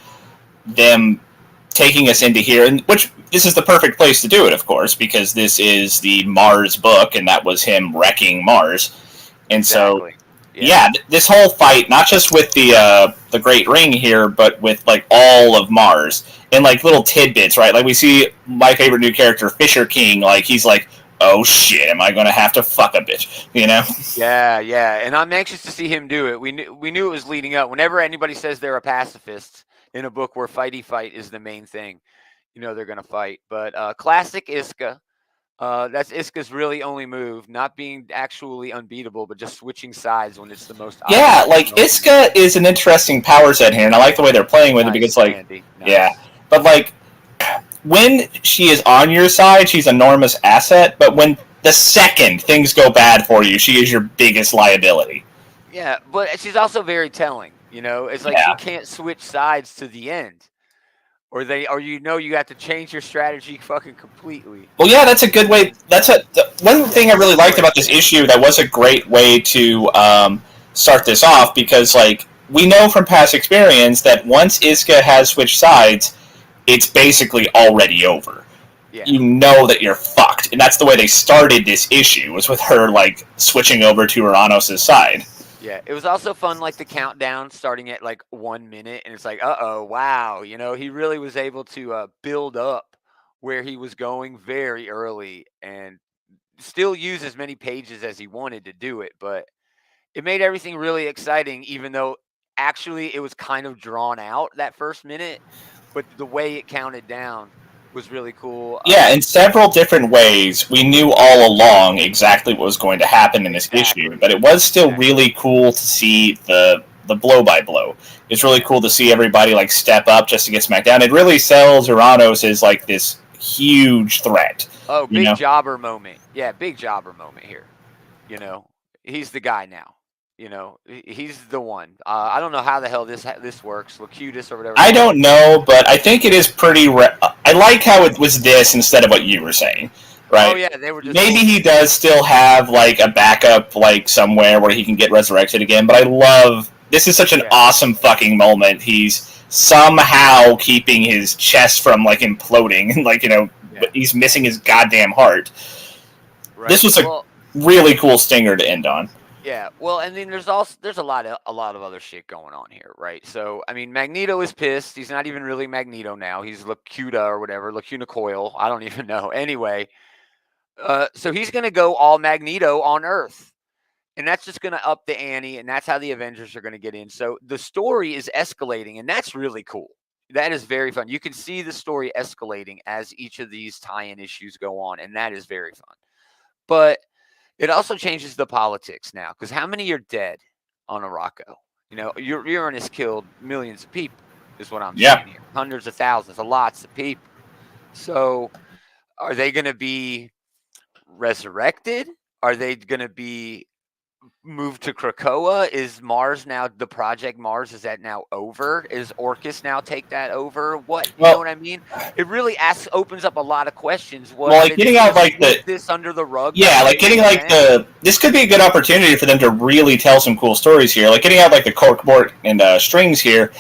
[SPEAKER 3] them taking us into here, and which this is the perfect place to do it, of course, because this is the Mars book, and that was him wrecking Mars. And exactly. So, yeah, this whole fight, not just with the Great Ring here, but with like all of Mars, and like little tidbits, right? Like we see my favorite new character, Fisher King, like he's like, oh shit, am I going to have to fuck a bitch, you know?
[SPEAKER 1] Yeah, and I'm anxious to see him do it. We knew it was leading up. Whenever anybody says they're a pacifist in a book where fighty fight is the main thing, you know they're going to fight. But classic Iska. That's Iska's really only move, not being actually unbeatable, but just switching sides when it's the most obvious.
[SPEAKER 3] Yeah, like Iska is an interesting power set here, and I like the way they're playing with it because, like, nice. Yeah, but like when she is on your side, she's an enormous asset. But when the second things go bad for you, she is your biggest liability.
[SPEAKER 1] Yeah, but she's also very telling. You know, it's like you can't switch sides to the end. Or you have to change your strategy fucking completely.
[SPEAKER 3] Well, yeah, that's a good way. One thing I really liked about this issue that was a great way to start this off, because like we know from past experience that once Iska has switched sides, it's basically already over. Yeah. You know that you're fucked, and that's the way they started this issue, was with her like switching over to Uranos' side.
[SPEAKER 1] Yeah, it was also fun, like the countdown starting at like 1 minute, and it's like, wow, you know, he really was able to build up where he was going very early, and still use as many pages as he wanted to do it, but it made everything really exciting, even though actually it was kind of drawn out that first minute, but the way it counted down was really cool.
[SPEAKER 3] Yeah, in several different ways, we knew all along exactly what was going to happen in this issue, but it was still really cool to see the blow by blow. It's really cool to see everybody like step up just to get smacked down. It really sells Uranos as like this huge threat.
[SPEAKER 1] Oh, big jobber moment. Yeah, big jobber moment here. You know, he's the guy now. You know, he's the one. I don't know how the hell this works, Locutus or whatever.
[SPEAKER 3] I don't know, but I think it is pretty. I like how it was this instead of what you were saying. Right.
[SPEAKER 1] Oh yeah, they were just
[SPEAKER 3] maybe he does still have like a backup like somewhere where he can get resurrected again, but I love this is such an awesome fucking moment. He's somehow keeping his chest from like imploding and like, but he's missing his goddamn heart. Right. This was a really cool stinger to end on.
[SPEAKER 1] Yeah, well, and then there's a lot of other shit going on here, right? So, I mean, Magneto is pissed. He's not even really Magneto now. He's Lacuta or whatever, Lacuna Coil. I don't even know. Anyway, so he's going to go all Magneto on Earth. And that's just going to up the ante, and that's how the Avengers are going to get in. So the story is escalating, and that's really cool. That is very fun. You can see the story escalating as each of these tie-in issues go on, and that is very fun. But it also changes the politics now, because how many are dead on Arakko? Uranus killed millions of people, is what I'm saying here. Hundreds of thousands, lots of people. So are they going to be resurrected? Are they going to be moved to Krakoa? Is Mars now, the Project Mars, is that now over? Is Orcus now take that over? What? You know what I mean? It really opens up a lot of questions.
[SPEAKER 3] Getting out like
[SPEAKER 1] this under the rug.
[SPEAKER 3] Yeah, like getting like this could be a good opportunity for them to really tell some cool stories here. Like getting out like the corkboard and strings here.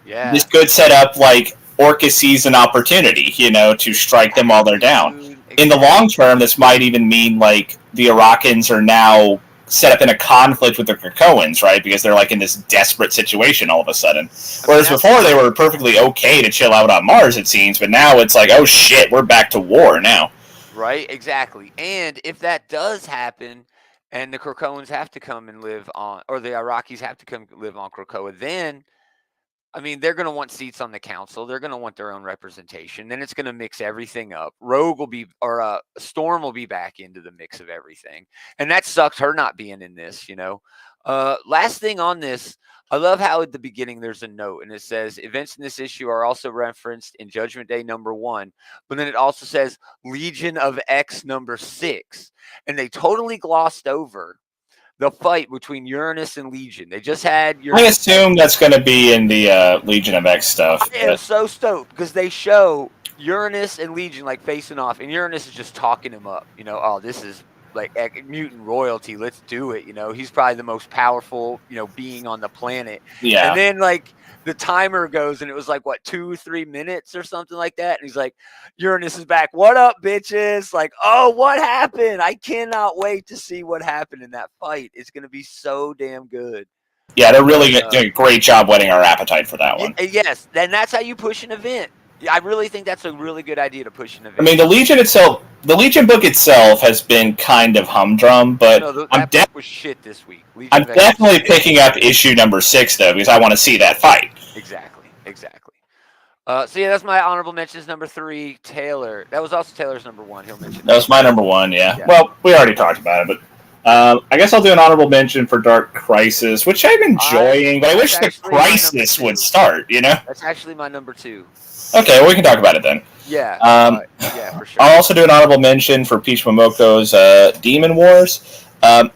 [SPEAKER 3] Yeah. This could set up like Orcus sees an opportunity, to strike them while they're down. Exactly. In the long term, this might even mean like the Arakans are now set up in a conflict with the Krakoans, right? Because they're like in this desperate situation all of a sudden. Whereas before they were perfectly okay to chill out on Mars, it seems, but now it's like, oh shit, we're back to war now.
[SPEAKER 1] Right, exactly. And if that does happen, and the Krakoans have to come and live on, or the Iraqis have to come live on Krakoa, then, I mean, they're going to want seats on the council. They're going to want their own representation. Then it's going to mix everything up. Storm will be back into the mix of everything. And that sucks, her not being in this, Last thing on this, I love how at the beginning there's a note, and it says, events in this issue are also referenced in Judgment Day #1. But then it also says Legion of X #6. And they totally glossed over the fight between Uranus and Legion. They just had Uranus.
[SPEAKER 3] I assume that's going to be in the Legion of X stuff.
[SPEAKER 1] I am so stoked because they show Uranus and Legion like facing off, and Uranus is just talking him up. This is like mutant royalty. Let's do it. He's probably the most powerful, being on the planet. Yeah. And then like the timer goes, and it was like, 2-3 minutes or something like that. And he's like, Uranus is back. What up, bitches? Like, oh, what happened? I cannot wait to see what happened in that fight. It's going to be so damn good.
[SPEAKER 3] Yeah, they're really doing a great job whetting our appetite for that one.
[SPEAKER 1] Yes, and that's how you push an event. I really think that's a really good idea to push an event.
[SPEAKER 3] I mean, the Legion book itself has been kind of humdrum, but
[SPEAKER 1] that book was shit this week.
[SPEAKER 3] I'm definitely picking up issue #6 though, because I want to see that fight.
[SPEAKER 1] Exactly. So yeah, that's my honorable mentions. #3, Taylor. That was also Taylor's #1. He'll mention
[SPEAKER 3] that was my #1. Yeah. Well, we already talked about it, but I guess I'll do an honorable mention for Dark Crisis, which I'm enjoying, but I wish the crisis would start.
[SPEAKER 1] That's actually my #2.
[SPEAKER 3] Okay, well, we can talk about it then.
[SPEAKER 1] Yeah. For sure.
[SPEAKER 3] I'll also do an honorable mention for Peach Momoko's Demon Wars.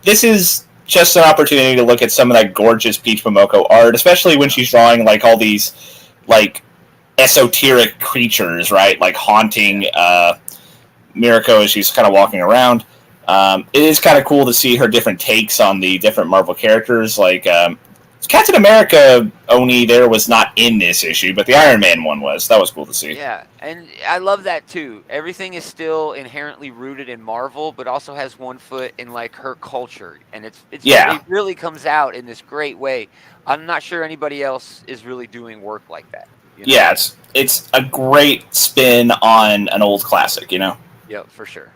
[SPEAKER 3] This is just an opportunity to look at some of that gorgeous Peach Momoko art, especially when she's drawing like all these like esoteric creatures, right? Like haunting Mirako as she's kind of walking around. It is kind of cool to see her different takes on the different Marvel characters. Like Captain America Oni there was not in this issue, but the Iron Man one was. That was cool to see.
[SPEAKER 1] Yeah, and I love that too. Everything is still inherently rooted in Marvel, but also has one foot in like her culture, and it really comes out in this great way. I'm not sure anybody else is really doing work like that.
[SPEAKER 3] Yeah, it's a great spin on an old classic,
[SPEAKER 1] Yeah, for sure.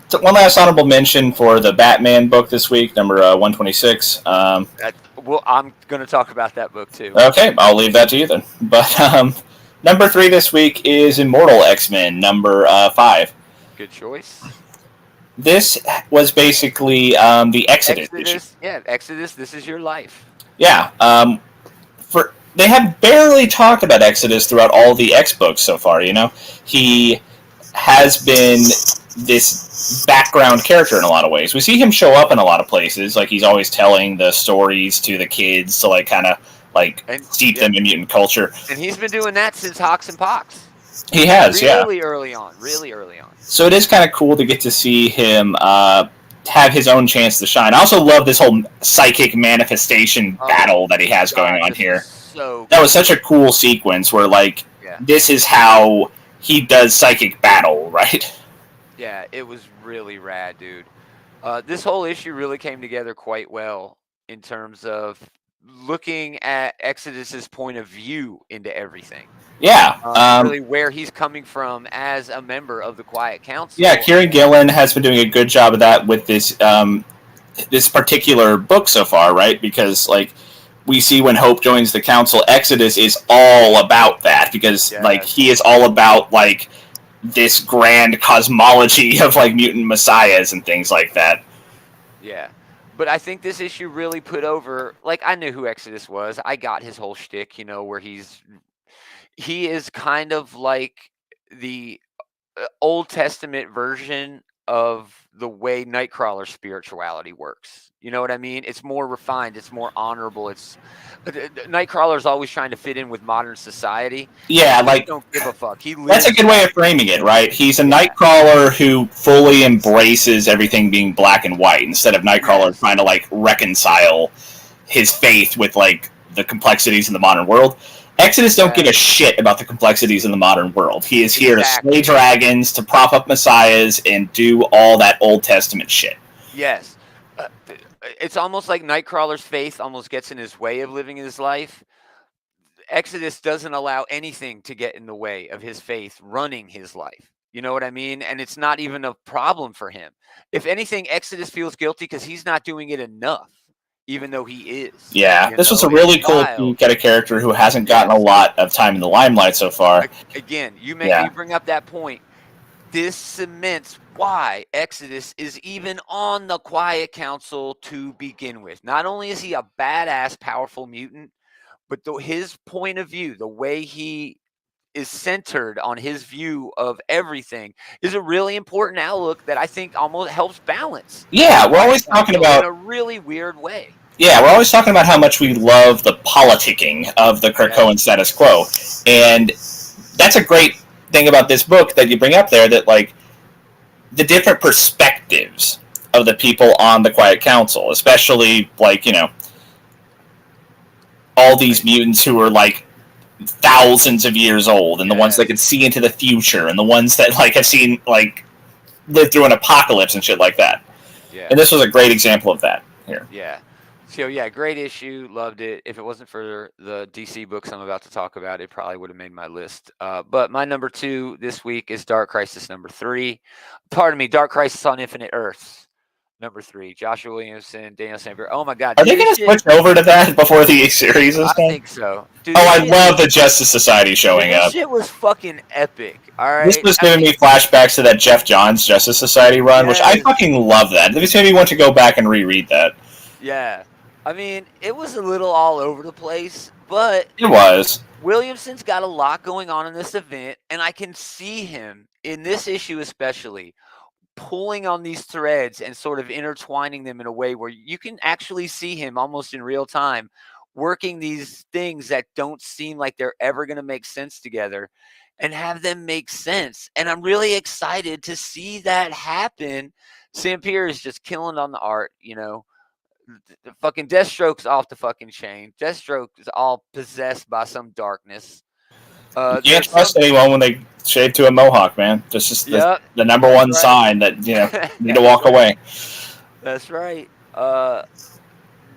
[SPEAKER 3] So one last honorable mention for the Batman book this week, number 126.
[SPEAKER 1] Well, I'm going to talk about that book too.
[SPEAKER 3] Okay, I'll leave that to you then. But number 3 this week is Immortal X-Men, number 5.
[SPEAKER 1] Good choice.
[SPEAKER 3] This was basically the Exodus issue.
[SPEAKER 1] Yeah, Exodus, this is your life.
[SPEAKER 3] Yeah. They have barely talked about Exodus throughout all the X books so far, He has been this background character in a lot of ways. We see him show up in a lot of places, like he's always telling the stories to the kids to like kind of like steep them in mutant culture.
[SPEAKER 1] And he's been doing that since Hawks and Pox.
[SPEAKER 3] He has,
[SPEAKER 1] really early on.
[SPEAKER 3] So it is kind of cool to get to see him have his own chance to shine. I also love this whole psychic manifestation battle that he has going on here. That was such a cool sequence where, like, this is how he does psychic battle, right?
[SPEAKER 1] Yeah, it was really rad, dude. This whole issue really came together quite well in terms of looking at Exodus's point of view into everything.
[SPEAKER 3] Yeah.
[SPEAKER 1] Really where he's coming from as a member of the Quiet Council.
[SPEAKER 3] Yeah, Kieran Gillen has been doing a good job of that with this this particular book so far, right? Because, like, we see when Hope joins the Council, Exodus is all about that, because like he is all about, like, this grand cosmology of, like, mutant messiahs and things like that.
[SPEAKER 1] Yeah. But I think this issue really put over, like, I knew who Exodus was. I got his whole shtick, you know, where he is kind of like the Old Testament version of the way Nightcrawler spirituality works. You know what I mean? It's more refined. It's more honorable. Nightcrawler's always trying to fit in with modern society.
[SPEAKER 3] Yeah, like,
[SPEAKER 1] don't give a fuck.
[SPEAKER 3] That's a good way of framing it, right? He's a Nightcrawler who fully embraces everything being black and white, instead of Nightcrawler trying to, like, reconcile his faith with, like, the complexities in the modern world. Exodus don't give a shit about the complexities in the modern world. He is here to slay dragons, to prop up messiahs, and do all that Old Testament shit.
[SPEAKER 1] Yes. It's almost like Nightcrawler's faith almost gets in his way of living his life. Exodus doesn't allow anything to get in the way of his faith running his life. You know what I mean? And it's not even a problem for him. If anything, Exodus feels guilty because he's not doing it enough, even though he is.
[SPEAKER 3] Yeah, this was a really cool peek at a character who hasn't gotten a lot of time in the limelight so far.
[SPEAKER 1] Again, you bring up that point. This cements why Exodus is even on the Quiet Council to begin with. Not only is he a badass, powerful mutant, but his point of view, the way he is centered on his view of everything, is a really important outlook that I think almost helps balance.
[SPEAKER 3] Yeah, we're always talking about,
[SPEAKER 1] in a really weird way.
[SPEAKER 3] Yeah, we're always talking about how much we love the politicking of the Krakoan status quo, and that's a great thing about this book that you bring up there, that, like, the different perspectives of the people on the Quiet Council, especially, like, you know, all these mutants who are, like, thousands of years old, and the ones that can see into the future, and the ones that, like, have seen, like, lived through an apocalypse and shit like that. Yeah. And this was a great example of that here.
[SPEAKER 1] Yeah. So, yeah, great issue. Loved it. If it wasn't for the DC books I'm about to talk about, it probably would have made my list. But my number 2 this week is Dark Crisis number 3. Pardon me, Dark Crisis on Infinite Earths. Number 3, Joshua Williamson, Daniel Samper. Oh my God!
[SPEAKER 3] Are they going to switch over to that before the series is done?
[SPEAKER 1] I think so. Dude,
[SPEAKER 3] I love the Justice Society showing up.
[SPEAKER 1] This shit was fucking epic. All right.
[SPEAKER 3] This was giving me flashbacks to that Jeff Johns Justice Society run, which I fucking love that. This made me want to go back and reread that.
[SPEAKER 1] Yeah, I mean, it was a little all over the place, but
[SPEAKER 3] it was.
[SPEAKER 1] Williamson's got a lot going on in this event, and I can see him in this issue especially pulling on these threads and sort of intertwining them in a way where you can actually see him almost in real time working these things that don't seem like they're ever going to make sense together and have them make sense. And I'm really excited to see that happen. Sampier is just killing on the art, you know. The fucking Deathstroke's off the fucking chain. Deathstroke is all possessed by some darkness.
[SPEAKER 3] You can't trust anyone when they shave to a mohawk, man. This is the number one sign that, you know, you need to walk away.
[SPEAKER 1] That's right.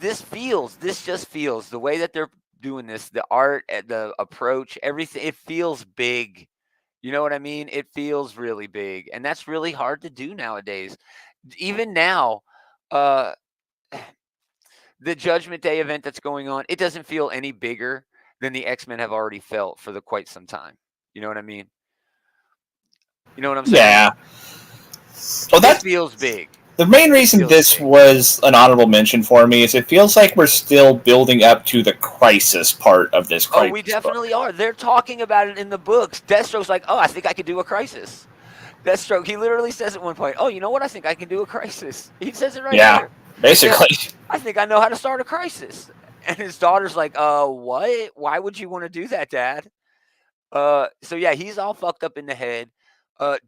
[SPEAKER 1] This just feels, the way that they're doing this, the art, the approach, everything, it feels big. You know what I mean? It feels really big. And that's really hard to do nowadays. Even now, the Judgment Day event that's going on, it doesn't feel any bigger than the X-Men have already felt for quite some time. You know what I mean? You know what I'm saying?
[SPEAKER 3] Yeah. Well, that
[SPEAKER 1] feels big.
[SPEAKER 3] The main reason this was an honorable mention for me is it feels like we're still building up to the crisis part of this crisis.
[SPEAKER 1] Oh, we definitely are. They're talking about it in the books. Deathstroke's like, oh, I think I could do a crisis. Deathstroke, he literally says at one point, oh, you know what? I think I can do a crisis. He says it right there.
[SPEAKER 3] Yeah, basically.
[SPEAKER 1] I think I know how to start a crisis. And his daughter's like, what? Why would you want to do that, Dad? So yeah, he's all fucked up in the head.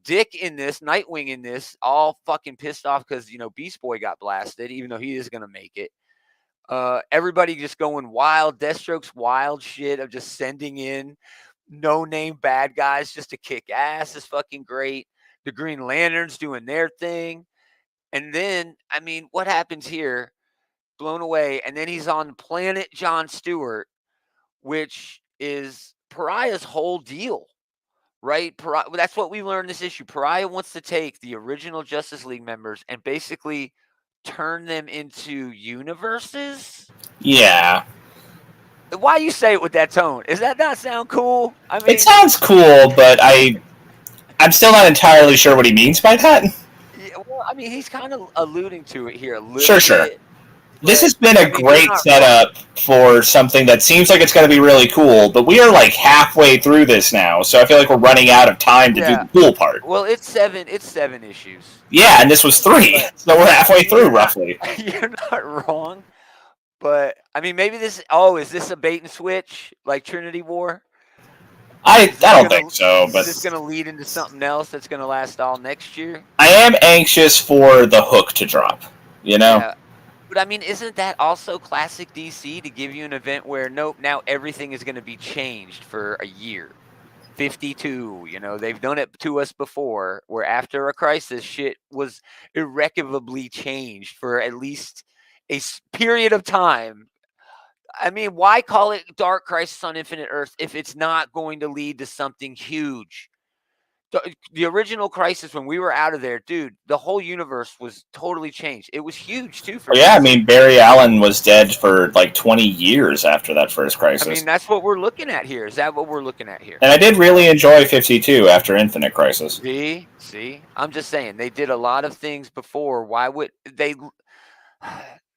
[SPEAKER 1] Dick in this, Nightwing in this, all fucking pissed off because Beast Boy got blasted, even though he is gonna make it. Everybody just going wild. Deathstroke's wild shit of just sending in no-name bad guys just to kick ass is fucking great. The Green Lanterns doing their thing. And then, I mean, what happens here? Blown away. And then he's on Planet John Stewart, which is Pariah's whole deal, right? That's what we learned this issue. Pariah wants to take the original Justice League members and basically turn them into universes.
[SPEAKER 3] Yeah.
[SPEAKER 1] Why you say it with that tone? Does that not sound cool? I mean,
[SPEAKER 3] it sounds cool, but I'm still not entirely sure what he means by that.
[SPEAKER 1] Yeah, well, I mean, he's kind of alluding to it here a little
[SPEAKER 3] Sure.
[SPEAKER 1] bit.
[SPEAKER 3] This has been a great setup for something that seems like it's going to be really cool, but we are like halfway through this now, so I feel like we're running out of time to do the cool part.
[SPEAKER 1] Well, it's seven issues.
[SPEAKER 3] Yeah, and this was 3, so we're halfway through, roughly.
[SPEAKER 1] You're not wrong, but I mean, maybe is this a bait and switch like Trinity War?
[SPEAKER 3] I don't think so, but
[SPEAKER 1] is this going to lead into something else that's going to last all next year?
[SPEAKER 3] I am anxious for the hook to drop, Yeah.
[SPEAKER 1] But I mean, isn't that also classic DC to give you an event where nope, now everything is going to be changed for a year? 52, they've done it to us before, where after a crisis, shit was irrecoverably changed for at least a period of time. I mean, why call it Dark Crisis on Infinite Earth if it's not going to lead to something huge? The original Crisis, when we were out of there, dude, the whole universe was totally changed. It was huge, too.
[SPEAKER 3] I mean, Barry Allen was dead for like 20 years after that first Crisis.
[SPEAKER 1] I mean, that's what we're looking at here. Is that what we're looking at here?
[SPEAKER 3] And I did really enjoy 52 after Infinite Crisis.
[SPEAKER 1] See? I'm just saying, they did a lot of things before. Why would they...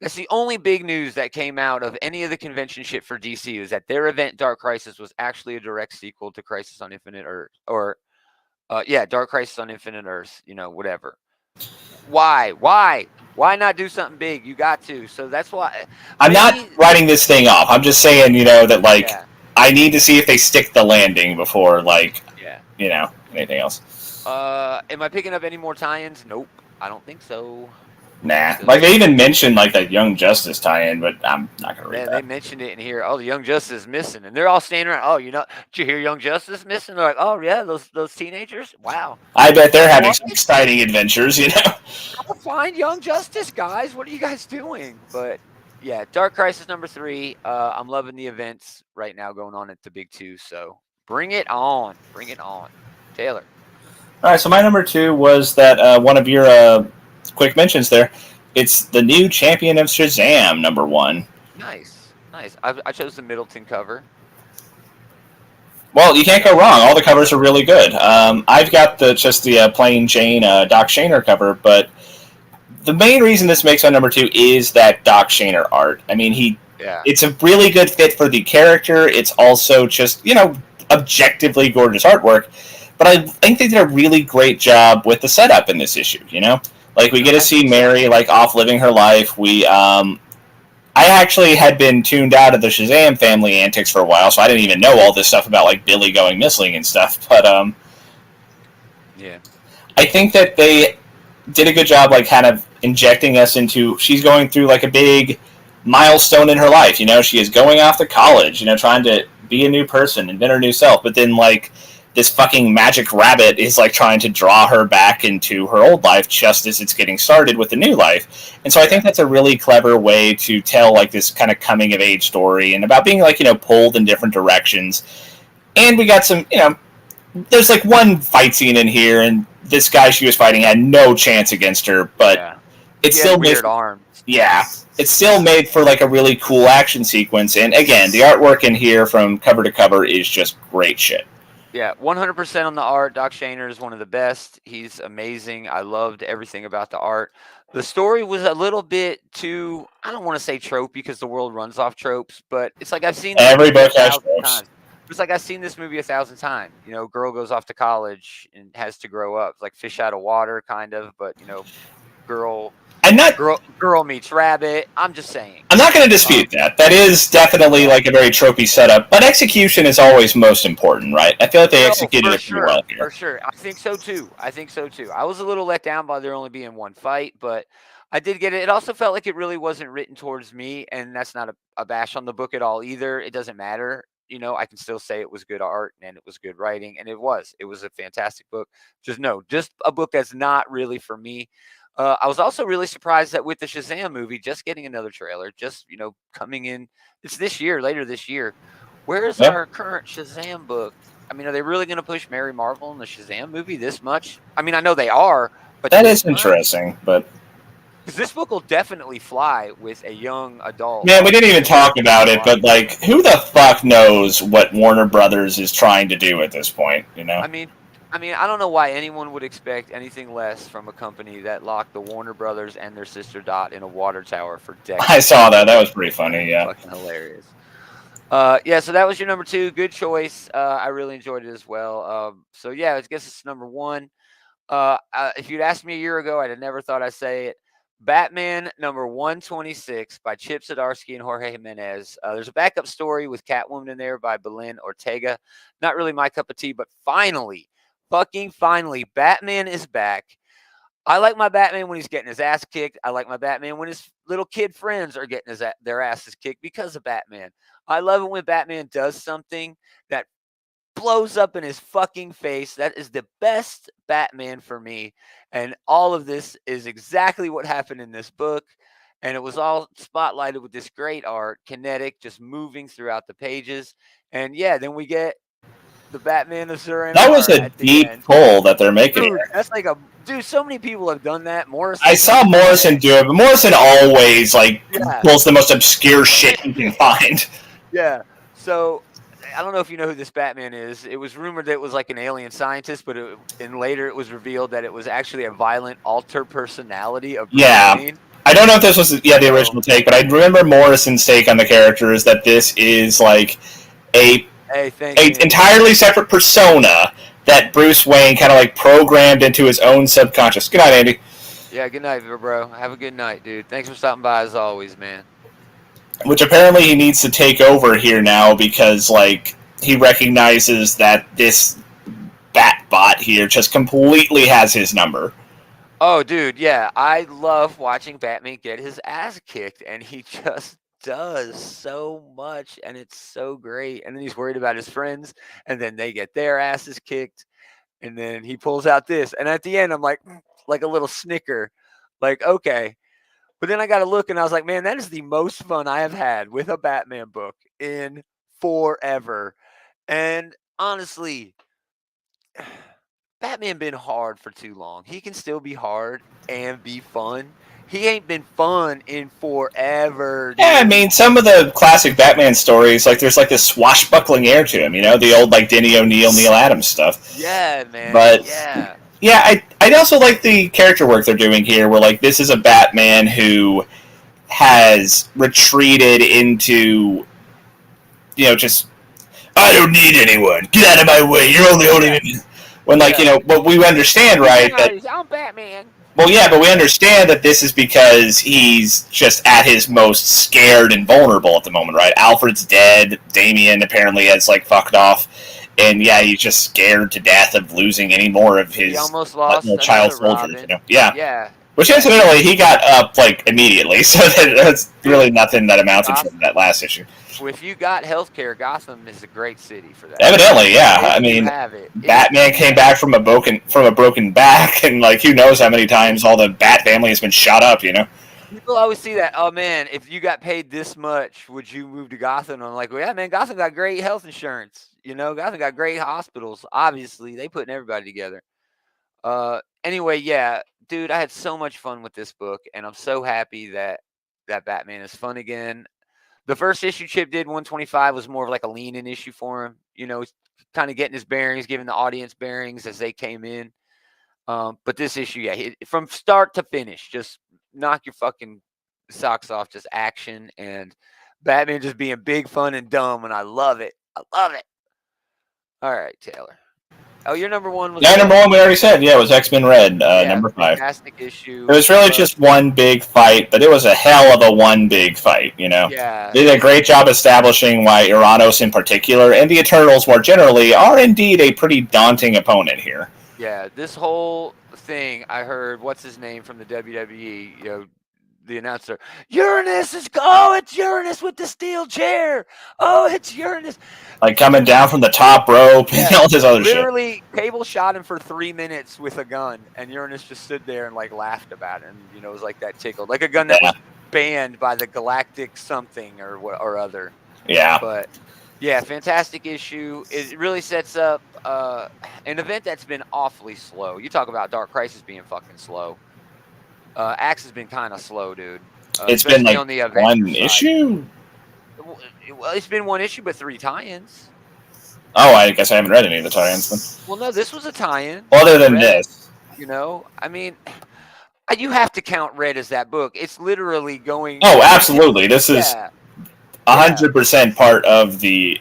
[SPEAKER 1] That's the only big news that came out of any of the convention shit for DC, is that their event, Dark Crisis, was actually a direct sequel to Crisis on Infinite Earth. Or... Dark Crisis on Infinite Earth, whatever. Why not do something big? You got to. So that's why.
[SPEAKER 3] I'm not writing this thing off. I'm just saying, that, I need to see if they stick the landing before, anything else.
[SPEAKER 1] Am I picking up any more tie-ins? Nope. I don't think so.
[SPEAKER 3] Nah. They even mentioned, that Young Justice tie-in, but I'm not going to read that.
[SPEAKER 1] They mentioned it in here. Oh, the Young Justice is missing. And they're all standing around. Oh, did you hear Young Justice missing? They're like, oh, yeah, those teenagers? Wow.
[SPEAKER 3] I bet they're having some exciting adventures,
[SPEAKER 1] I'll find Young Justice, guys. What are you guys doing? But, yeah, Dark Crisis number 3. I'm loving the events right now going on at the Big 2. So bring it on. Bring it on. Taylor.
[SPEAKER 3] All right, so my number 2 was that one of your... quick mentions there. It's the new Champion of Shazam, number 1.
[SPEAKER 1] Nice. I chose the Middleton cover.
[SPEAKER 3] Well, you can't go wrong. All the covers are really good. I've got just the plain Jane Doc Shaner cover, but the main reason this makes my number 2 is that Doc Shaner art. I mean, it's a really good fit for the character. It's also just, objectively gorgeous artwork. But I think they did a really great job with the setup in this issue, we get to see Mary, off living her life. I actually had been tuned out of the Shazam family antics for a while, so I didn't even know all this stuff about, Billy going missing and stuff. But,
[SPEAKER 1] yeah.
[SPEAKER 3] I think that they did a good job, kind of injecting us into... She's going through, a big milestone in her life, She is going off to college, trying to be a new person, invent her new self. But then, this fucking magic rabbit is trying to draw her back into her old life just as it's getting started with the new life. And so I think that's a really clever way to tell this kind of coming of age story and about being pulled in different directions. And we got some, there's one fight scene in here, and this guy she was fighting had no chance against her, but it's still
[SPEAKER 1] weird arms.
[SPEAKER 3] Yeah. It's still made for a really cool action sequence. And again, the artwork in here from cover to cover is just great shit.
[SPEAKER 1] Yeah, 100% on the art. Doc Shaner is one of the best. He's amazing. I loved everything about the art. The story was a little bit too, I don't want to say trope because the world runs off tropes, but it's I've seen
[SPEAKER 3] every book has tropes.
[SPEAKER 1] It's I've seen this movie 1,000 times. Girl goes off to college and has to grow up. It's like fish out of water, kind of, but girl
[SPEAKER 3] I'm
[SPEAKER 1] girl meets rabbit. I'm just saying.
[SPEAKER 3] I'm not going to dispute that. That is definitely like a very tropey setup, but execution is always most important, right? I feel like they executed it pretty well here.
[SPEAKER 1] For sure. I think so too. I was a little let down by there only being one fight, but I did get it. It also felt like it really wasn't written towards me, and that's not a bash on the book at all either. It doesn't matter. I can still say it was good art and it was good writing, and it was. It was a fantastic book. Just a book that's not really for me. I was also really surprised that with the Shazam movie, just getting another trailer, just coming in, it's later this year. Where is our current Shazam book? I mean, are they really going to push Mary Marvel in the Shazam movie this much? I mean, I know they are, but
[SPEAKER 3] that is interesting. But
[SPEAKER 1] because this book will definitely fly with a young adult.
[SPEAKER 3] Man, we didn't even talk about it, but like, who the fuck knows what Warner Brothers is trying to do at this point?
[SPEAKER 1] I mean, I don't know why anyone would expect anything less from a company that locked the Warner Brothers and their sister Dot in a water tower for decades.
[SPEAKER 3] I saw that. That was pretty funny. Yeah,
[SPEAKER 1] fucking hilarious. So that was your number 2. Good choice. I really enjoyed it as well. So yeah, I guess it's number 1. If you'd asked me a year ago, I'd have never thought I'd say it. Batman number 126 by Chip Zdarsky and Jorge Jimenez. There's a backup story with Catwoman in there by Belen Ortega. Not really my cup of tea, but finally, Batman is back. I like my Batman when he's getting his ass kicked. I like my Batman when his little kid friends are getting their asses kicked because of Batman. I love it when Batman does something that blows up in his fucking face. That is the best Batman for me. And all of this is exactly what happened in this book. And it was all spotlighted with this great art, kinetic, just moving throughout the pages. And yeah, then we get the Batman of Sur
[SPEAKER 3] that was a deep pull that they're making.
[SPEAKER 1] Dude, that's like so many people have done that. Morrison.
[SPEAKER 3] I saw Morrison do it, but Morrison always pulls the most obscure shit you can find.
[SPEAKER 1] Yeah. So I don't know if you know who this Batman is. It was rumored that it was like an alien scientist, but later it was revealed that it was actually a violent alter personality of Bruce Wayne.
[SPEAKER 3] I don't know if this was the original take, but I remember Morrison's take on the character is that this is like a entirely separate persona that Bruce Wayne kind of like programmed into his own subconscious. Good night, Andy.
[SPEAKER 1] Yeah, good night, bro. Have a good night, dude. Thanks for stopping by as always, man.
[SPEAKER 3] Which apparently he needs to take over here now because, like, he recognizes that this Batbot here just completely has his number.
[SPEAKER 1] Oh, dude, yeah. I love watching Batman get his ass kicked, and he just does so much, and it's so great. And then he's worried about his friends, and then they get their asses kicked, and then he pulls out this. And at the end, I'm like a little snicker, like, okay. But then I got to look, and I was like, man, that is the most fun I have had with a Batman book in forever. And honestly, Batman been hard for too long. He can still be hard and be fun. He ain't been fun in forever. Dude.
[SPEAKER 3] Yeah, I mean, some of the classic Batman stories, like, there's like this swashbuckling air to him, the old like Denny O'Neil, Neil Adams stuff.
[SPEAKER 1] Yeah, man.
[SPEAKER 3] But yeah, I also like the character work they're doing here, where like this is a Batman who has retreated into, just I don't need anyone. Get out of my way. You're only holding me. When but we understand, right?
[SPEAKER 1] I'm Batman.
[SPEAKER 3] Well, yeah, but we understand that this is because he's just at his most scared and vulnerable at the moment, right? Alfred's dead. Damian apparently has fucked off. And yeah, he's just scared to death of losing any more of his child soldiers. Yeah. Which incidentally, he got up immediately, so that's really nothing that amounted from that last issue.
[SPEAKER 1] Well, if you got healthcare, Gotham is a great city for that.
[SPEAKER 3] Evidently, yeah. I mean, Batman came back from a broken back, and who knows how many times all the Bat family has been shot up.
[SPEAKER 1] People always see that. Oh man, if you got paid this much, would you move to Gotham? I'm like, well, yeah, man, Gotham got great health insurance. Gotham got great hospitals. Obviously, they putting everybody together. Anyway, yeah, dude, I had so much fun with this book, and I'm so happy that Batman is fun again. The first issue Chip did, 125, was more of like a lean-in issue for him. He's kind of getting his bearings, giving the audience bearings as they came in. But this issue, yeah, from start to finish, just knock your fucking socks off, just action, and Batman just being big, fun, and dumb, and I love it. I love it. All right, Taylor. Oh, your number one was...
[SPEAKER 3] Yeah, number one we already said. Yeah, it was X-Men Red, number 5.
[SPEAKER 1] Fantastic issue.
[SPEAKER 3] It was really just one big fight, but it was a hell of a one big fight, you know?
[SPEAKER 1] Yeah.
[SPEAKER 3] They did a great job establishing why Uranus in particular, and the Eternals more generally, are indeed a pretty daunting opponent here.
[SPEAKER 1] Yeah, this whole thing, I heard, what's his name from the WWE, you know, the announcer, Uranus is, it's Uranus with the steel chair. Oh, it's Uranus.
[SPEAKER 3] Like coming down from the top rope and all this other shit.
[SPEAKER 1] Literally, Cable shot him for 3 minutes with a gun, and Uranus just stood there and like laughed about it. And you know, it was like that tickled, like a gun that was banned by the Galactic something or other.
[SPEAKER 3] Yeah.
[SPEAKER 1] But yeah, fantastic issue. It really sets up an event that's been awfully slow. You talk about Dark Crisis being fucking slow. Axe has been kind of slow, dude.
[SPEAKER 3] It's been like
[SPEAKER 1] on the
[SPEAKER 3] one issue?
[SPEAKER 1] Well, it's been one issue, but 3 tie-ins.
[SPEAKER 3] Oh, I guess I haven't read any of the tie-ins then.
[SPEAKER 1] Well, no, this was a tie-in.
[SPEAKER 3] Other than this.
[SPEAKER 1] You know, I mean, you have to count Red as that book. It's literally going...
[SPEAKER 3] Oh, absolutely. This is 100% part of the,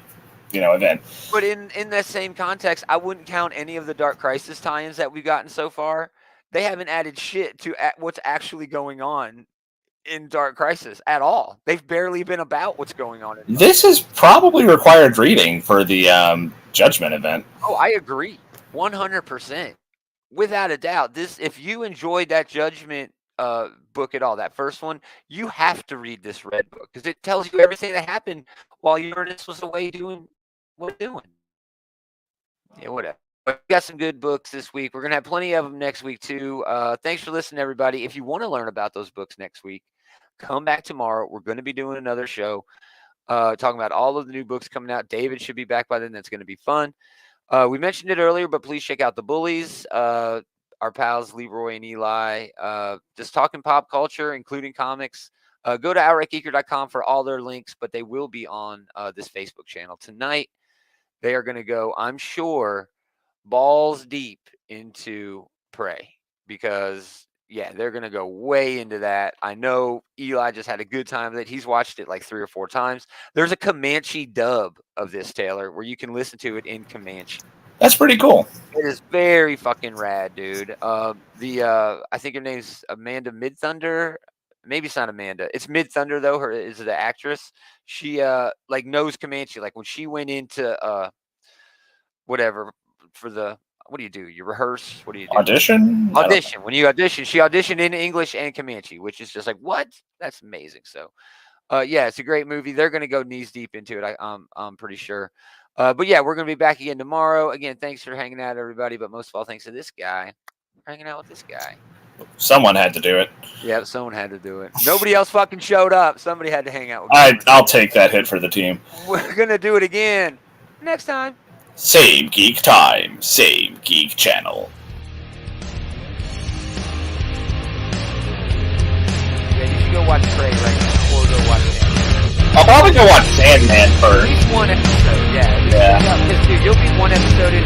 [SPEAKER 3] you know, event.
[SPEAKER 1] But in that same context, I wouldn't count any of the Dark Crisis tie-ins that we've gotten so far. They haven't added shit to what's actually going on in Dark Crisis at all. They've barely been about what's going on.
[SPEAKER 3] This is probably required reading for the Judgment event.
[SPEAKER 1] Oh, I agree. 100%. Without a doubt. This, if you enjoyed that Judgment book at all, that first one, you have to read this Red book because it tells you everything that happened while Uranus was away doing what we're doing. Yeah, whatever. But we got some good books this week. We're going to have plenty of them next week, too. Thanks for listening, everybody. If you want to learn about those books next week, come back tomorrow. We're going to be doing another show talking about all of the new books coming out. David should be back by then. That's going to be fun. We mentioned it earlier, but please check out The Bullies, our pals Leroy and Eli, just talking pop culture, including comics. Go to outrightgeeker.com for all their links, but they will be on this Facebook channel. Tonight, they are going to go, I'm sure, balls deep into Prey because they're gonna go way into that. I know Eli just had a good time with it. He's watched it like 3 or 4 times. There's a Comanche dub of this, Taylor, where you can listen to it in Comanche.
[SPEAKER 3] That's pretty cool.
[SPEAKER 1] It is very fucking rad, dude. I think her name's Amanda Midthunder. Maybe it's not Amanda. It's Midthunder though. Her is the actress. She like knows Comanche. Like when she went into whatever. For the, what do? You rehearse? What do you do?
[SPEAKER 3] Audition.
[SPEAKER 1] When you audition, she auditioned in English and Comanche, which is just like, what? That's amazing. So, it's a great movie. They're going to go knees deep into it. I'm pretty sure. But yeah, we're going to be back again tomorrow. Again, thanks for hanging out, everybody. But most of all, thanks to this guy for hanging out with this guy.
[SPEAKER 3] Someone had to do it.
[SPEAKER 1] Yeah, someone had to do it. Nobody else fucking showed up. Somebody had to hang out with me.
[SPEAKER 3] I'll take that hit for the team.
[SPEAKER 1] We're going to do it again next time.
[SPEAKER 3] Same geek time, same geek channel.
[SPEAKER 1] Yeah, you should go watch Prey right now, or go watch Sandman.
[SPEAKER 3] I'll probably go watch Sandman first.
[SPEAKER 1] At least one episode, yeah. Because, dude, you'll be one episode in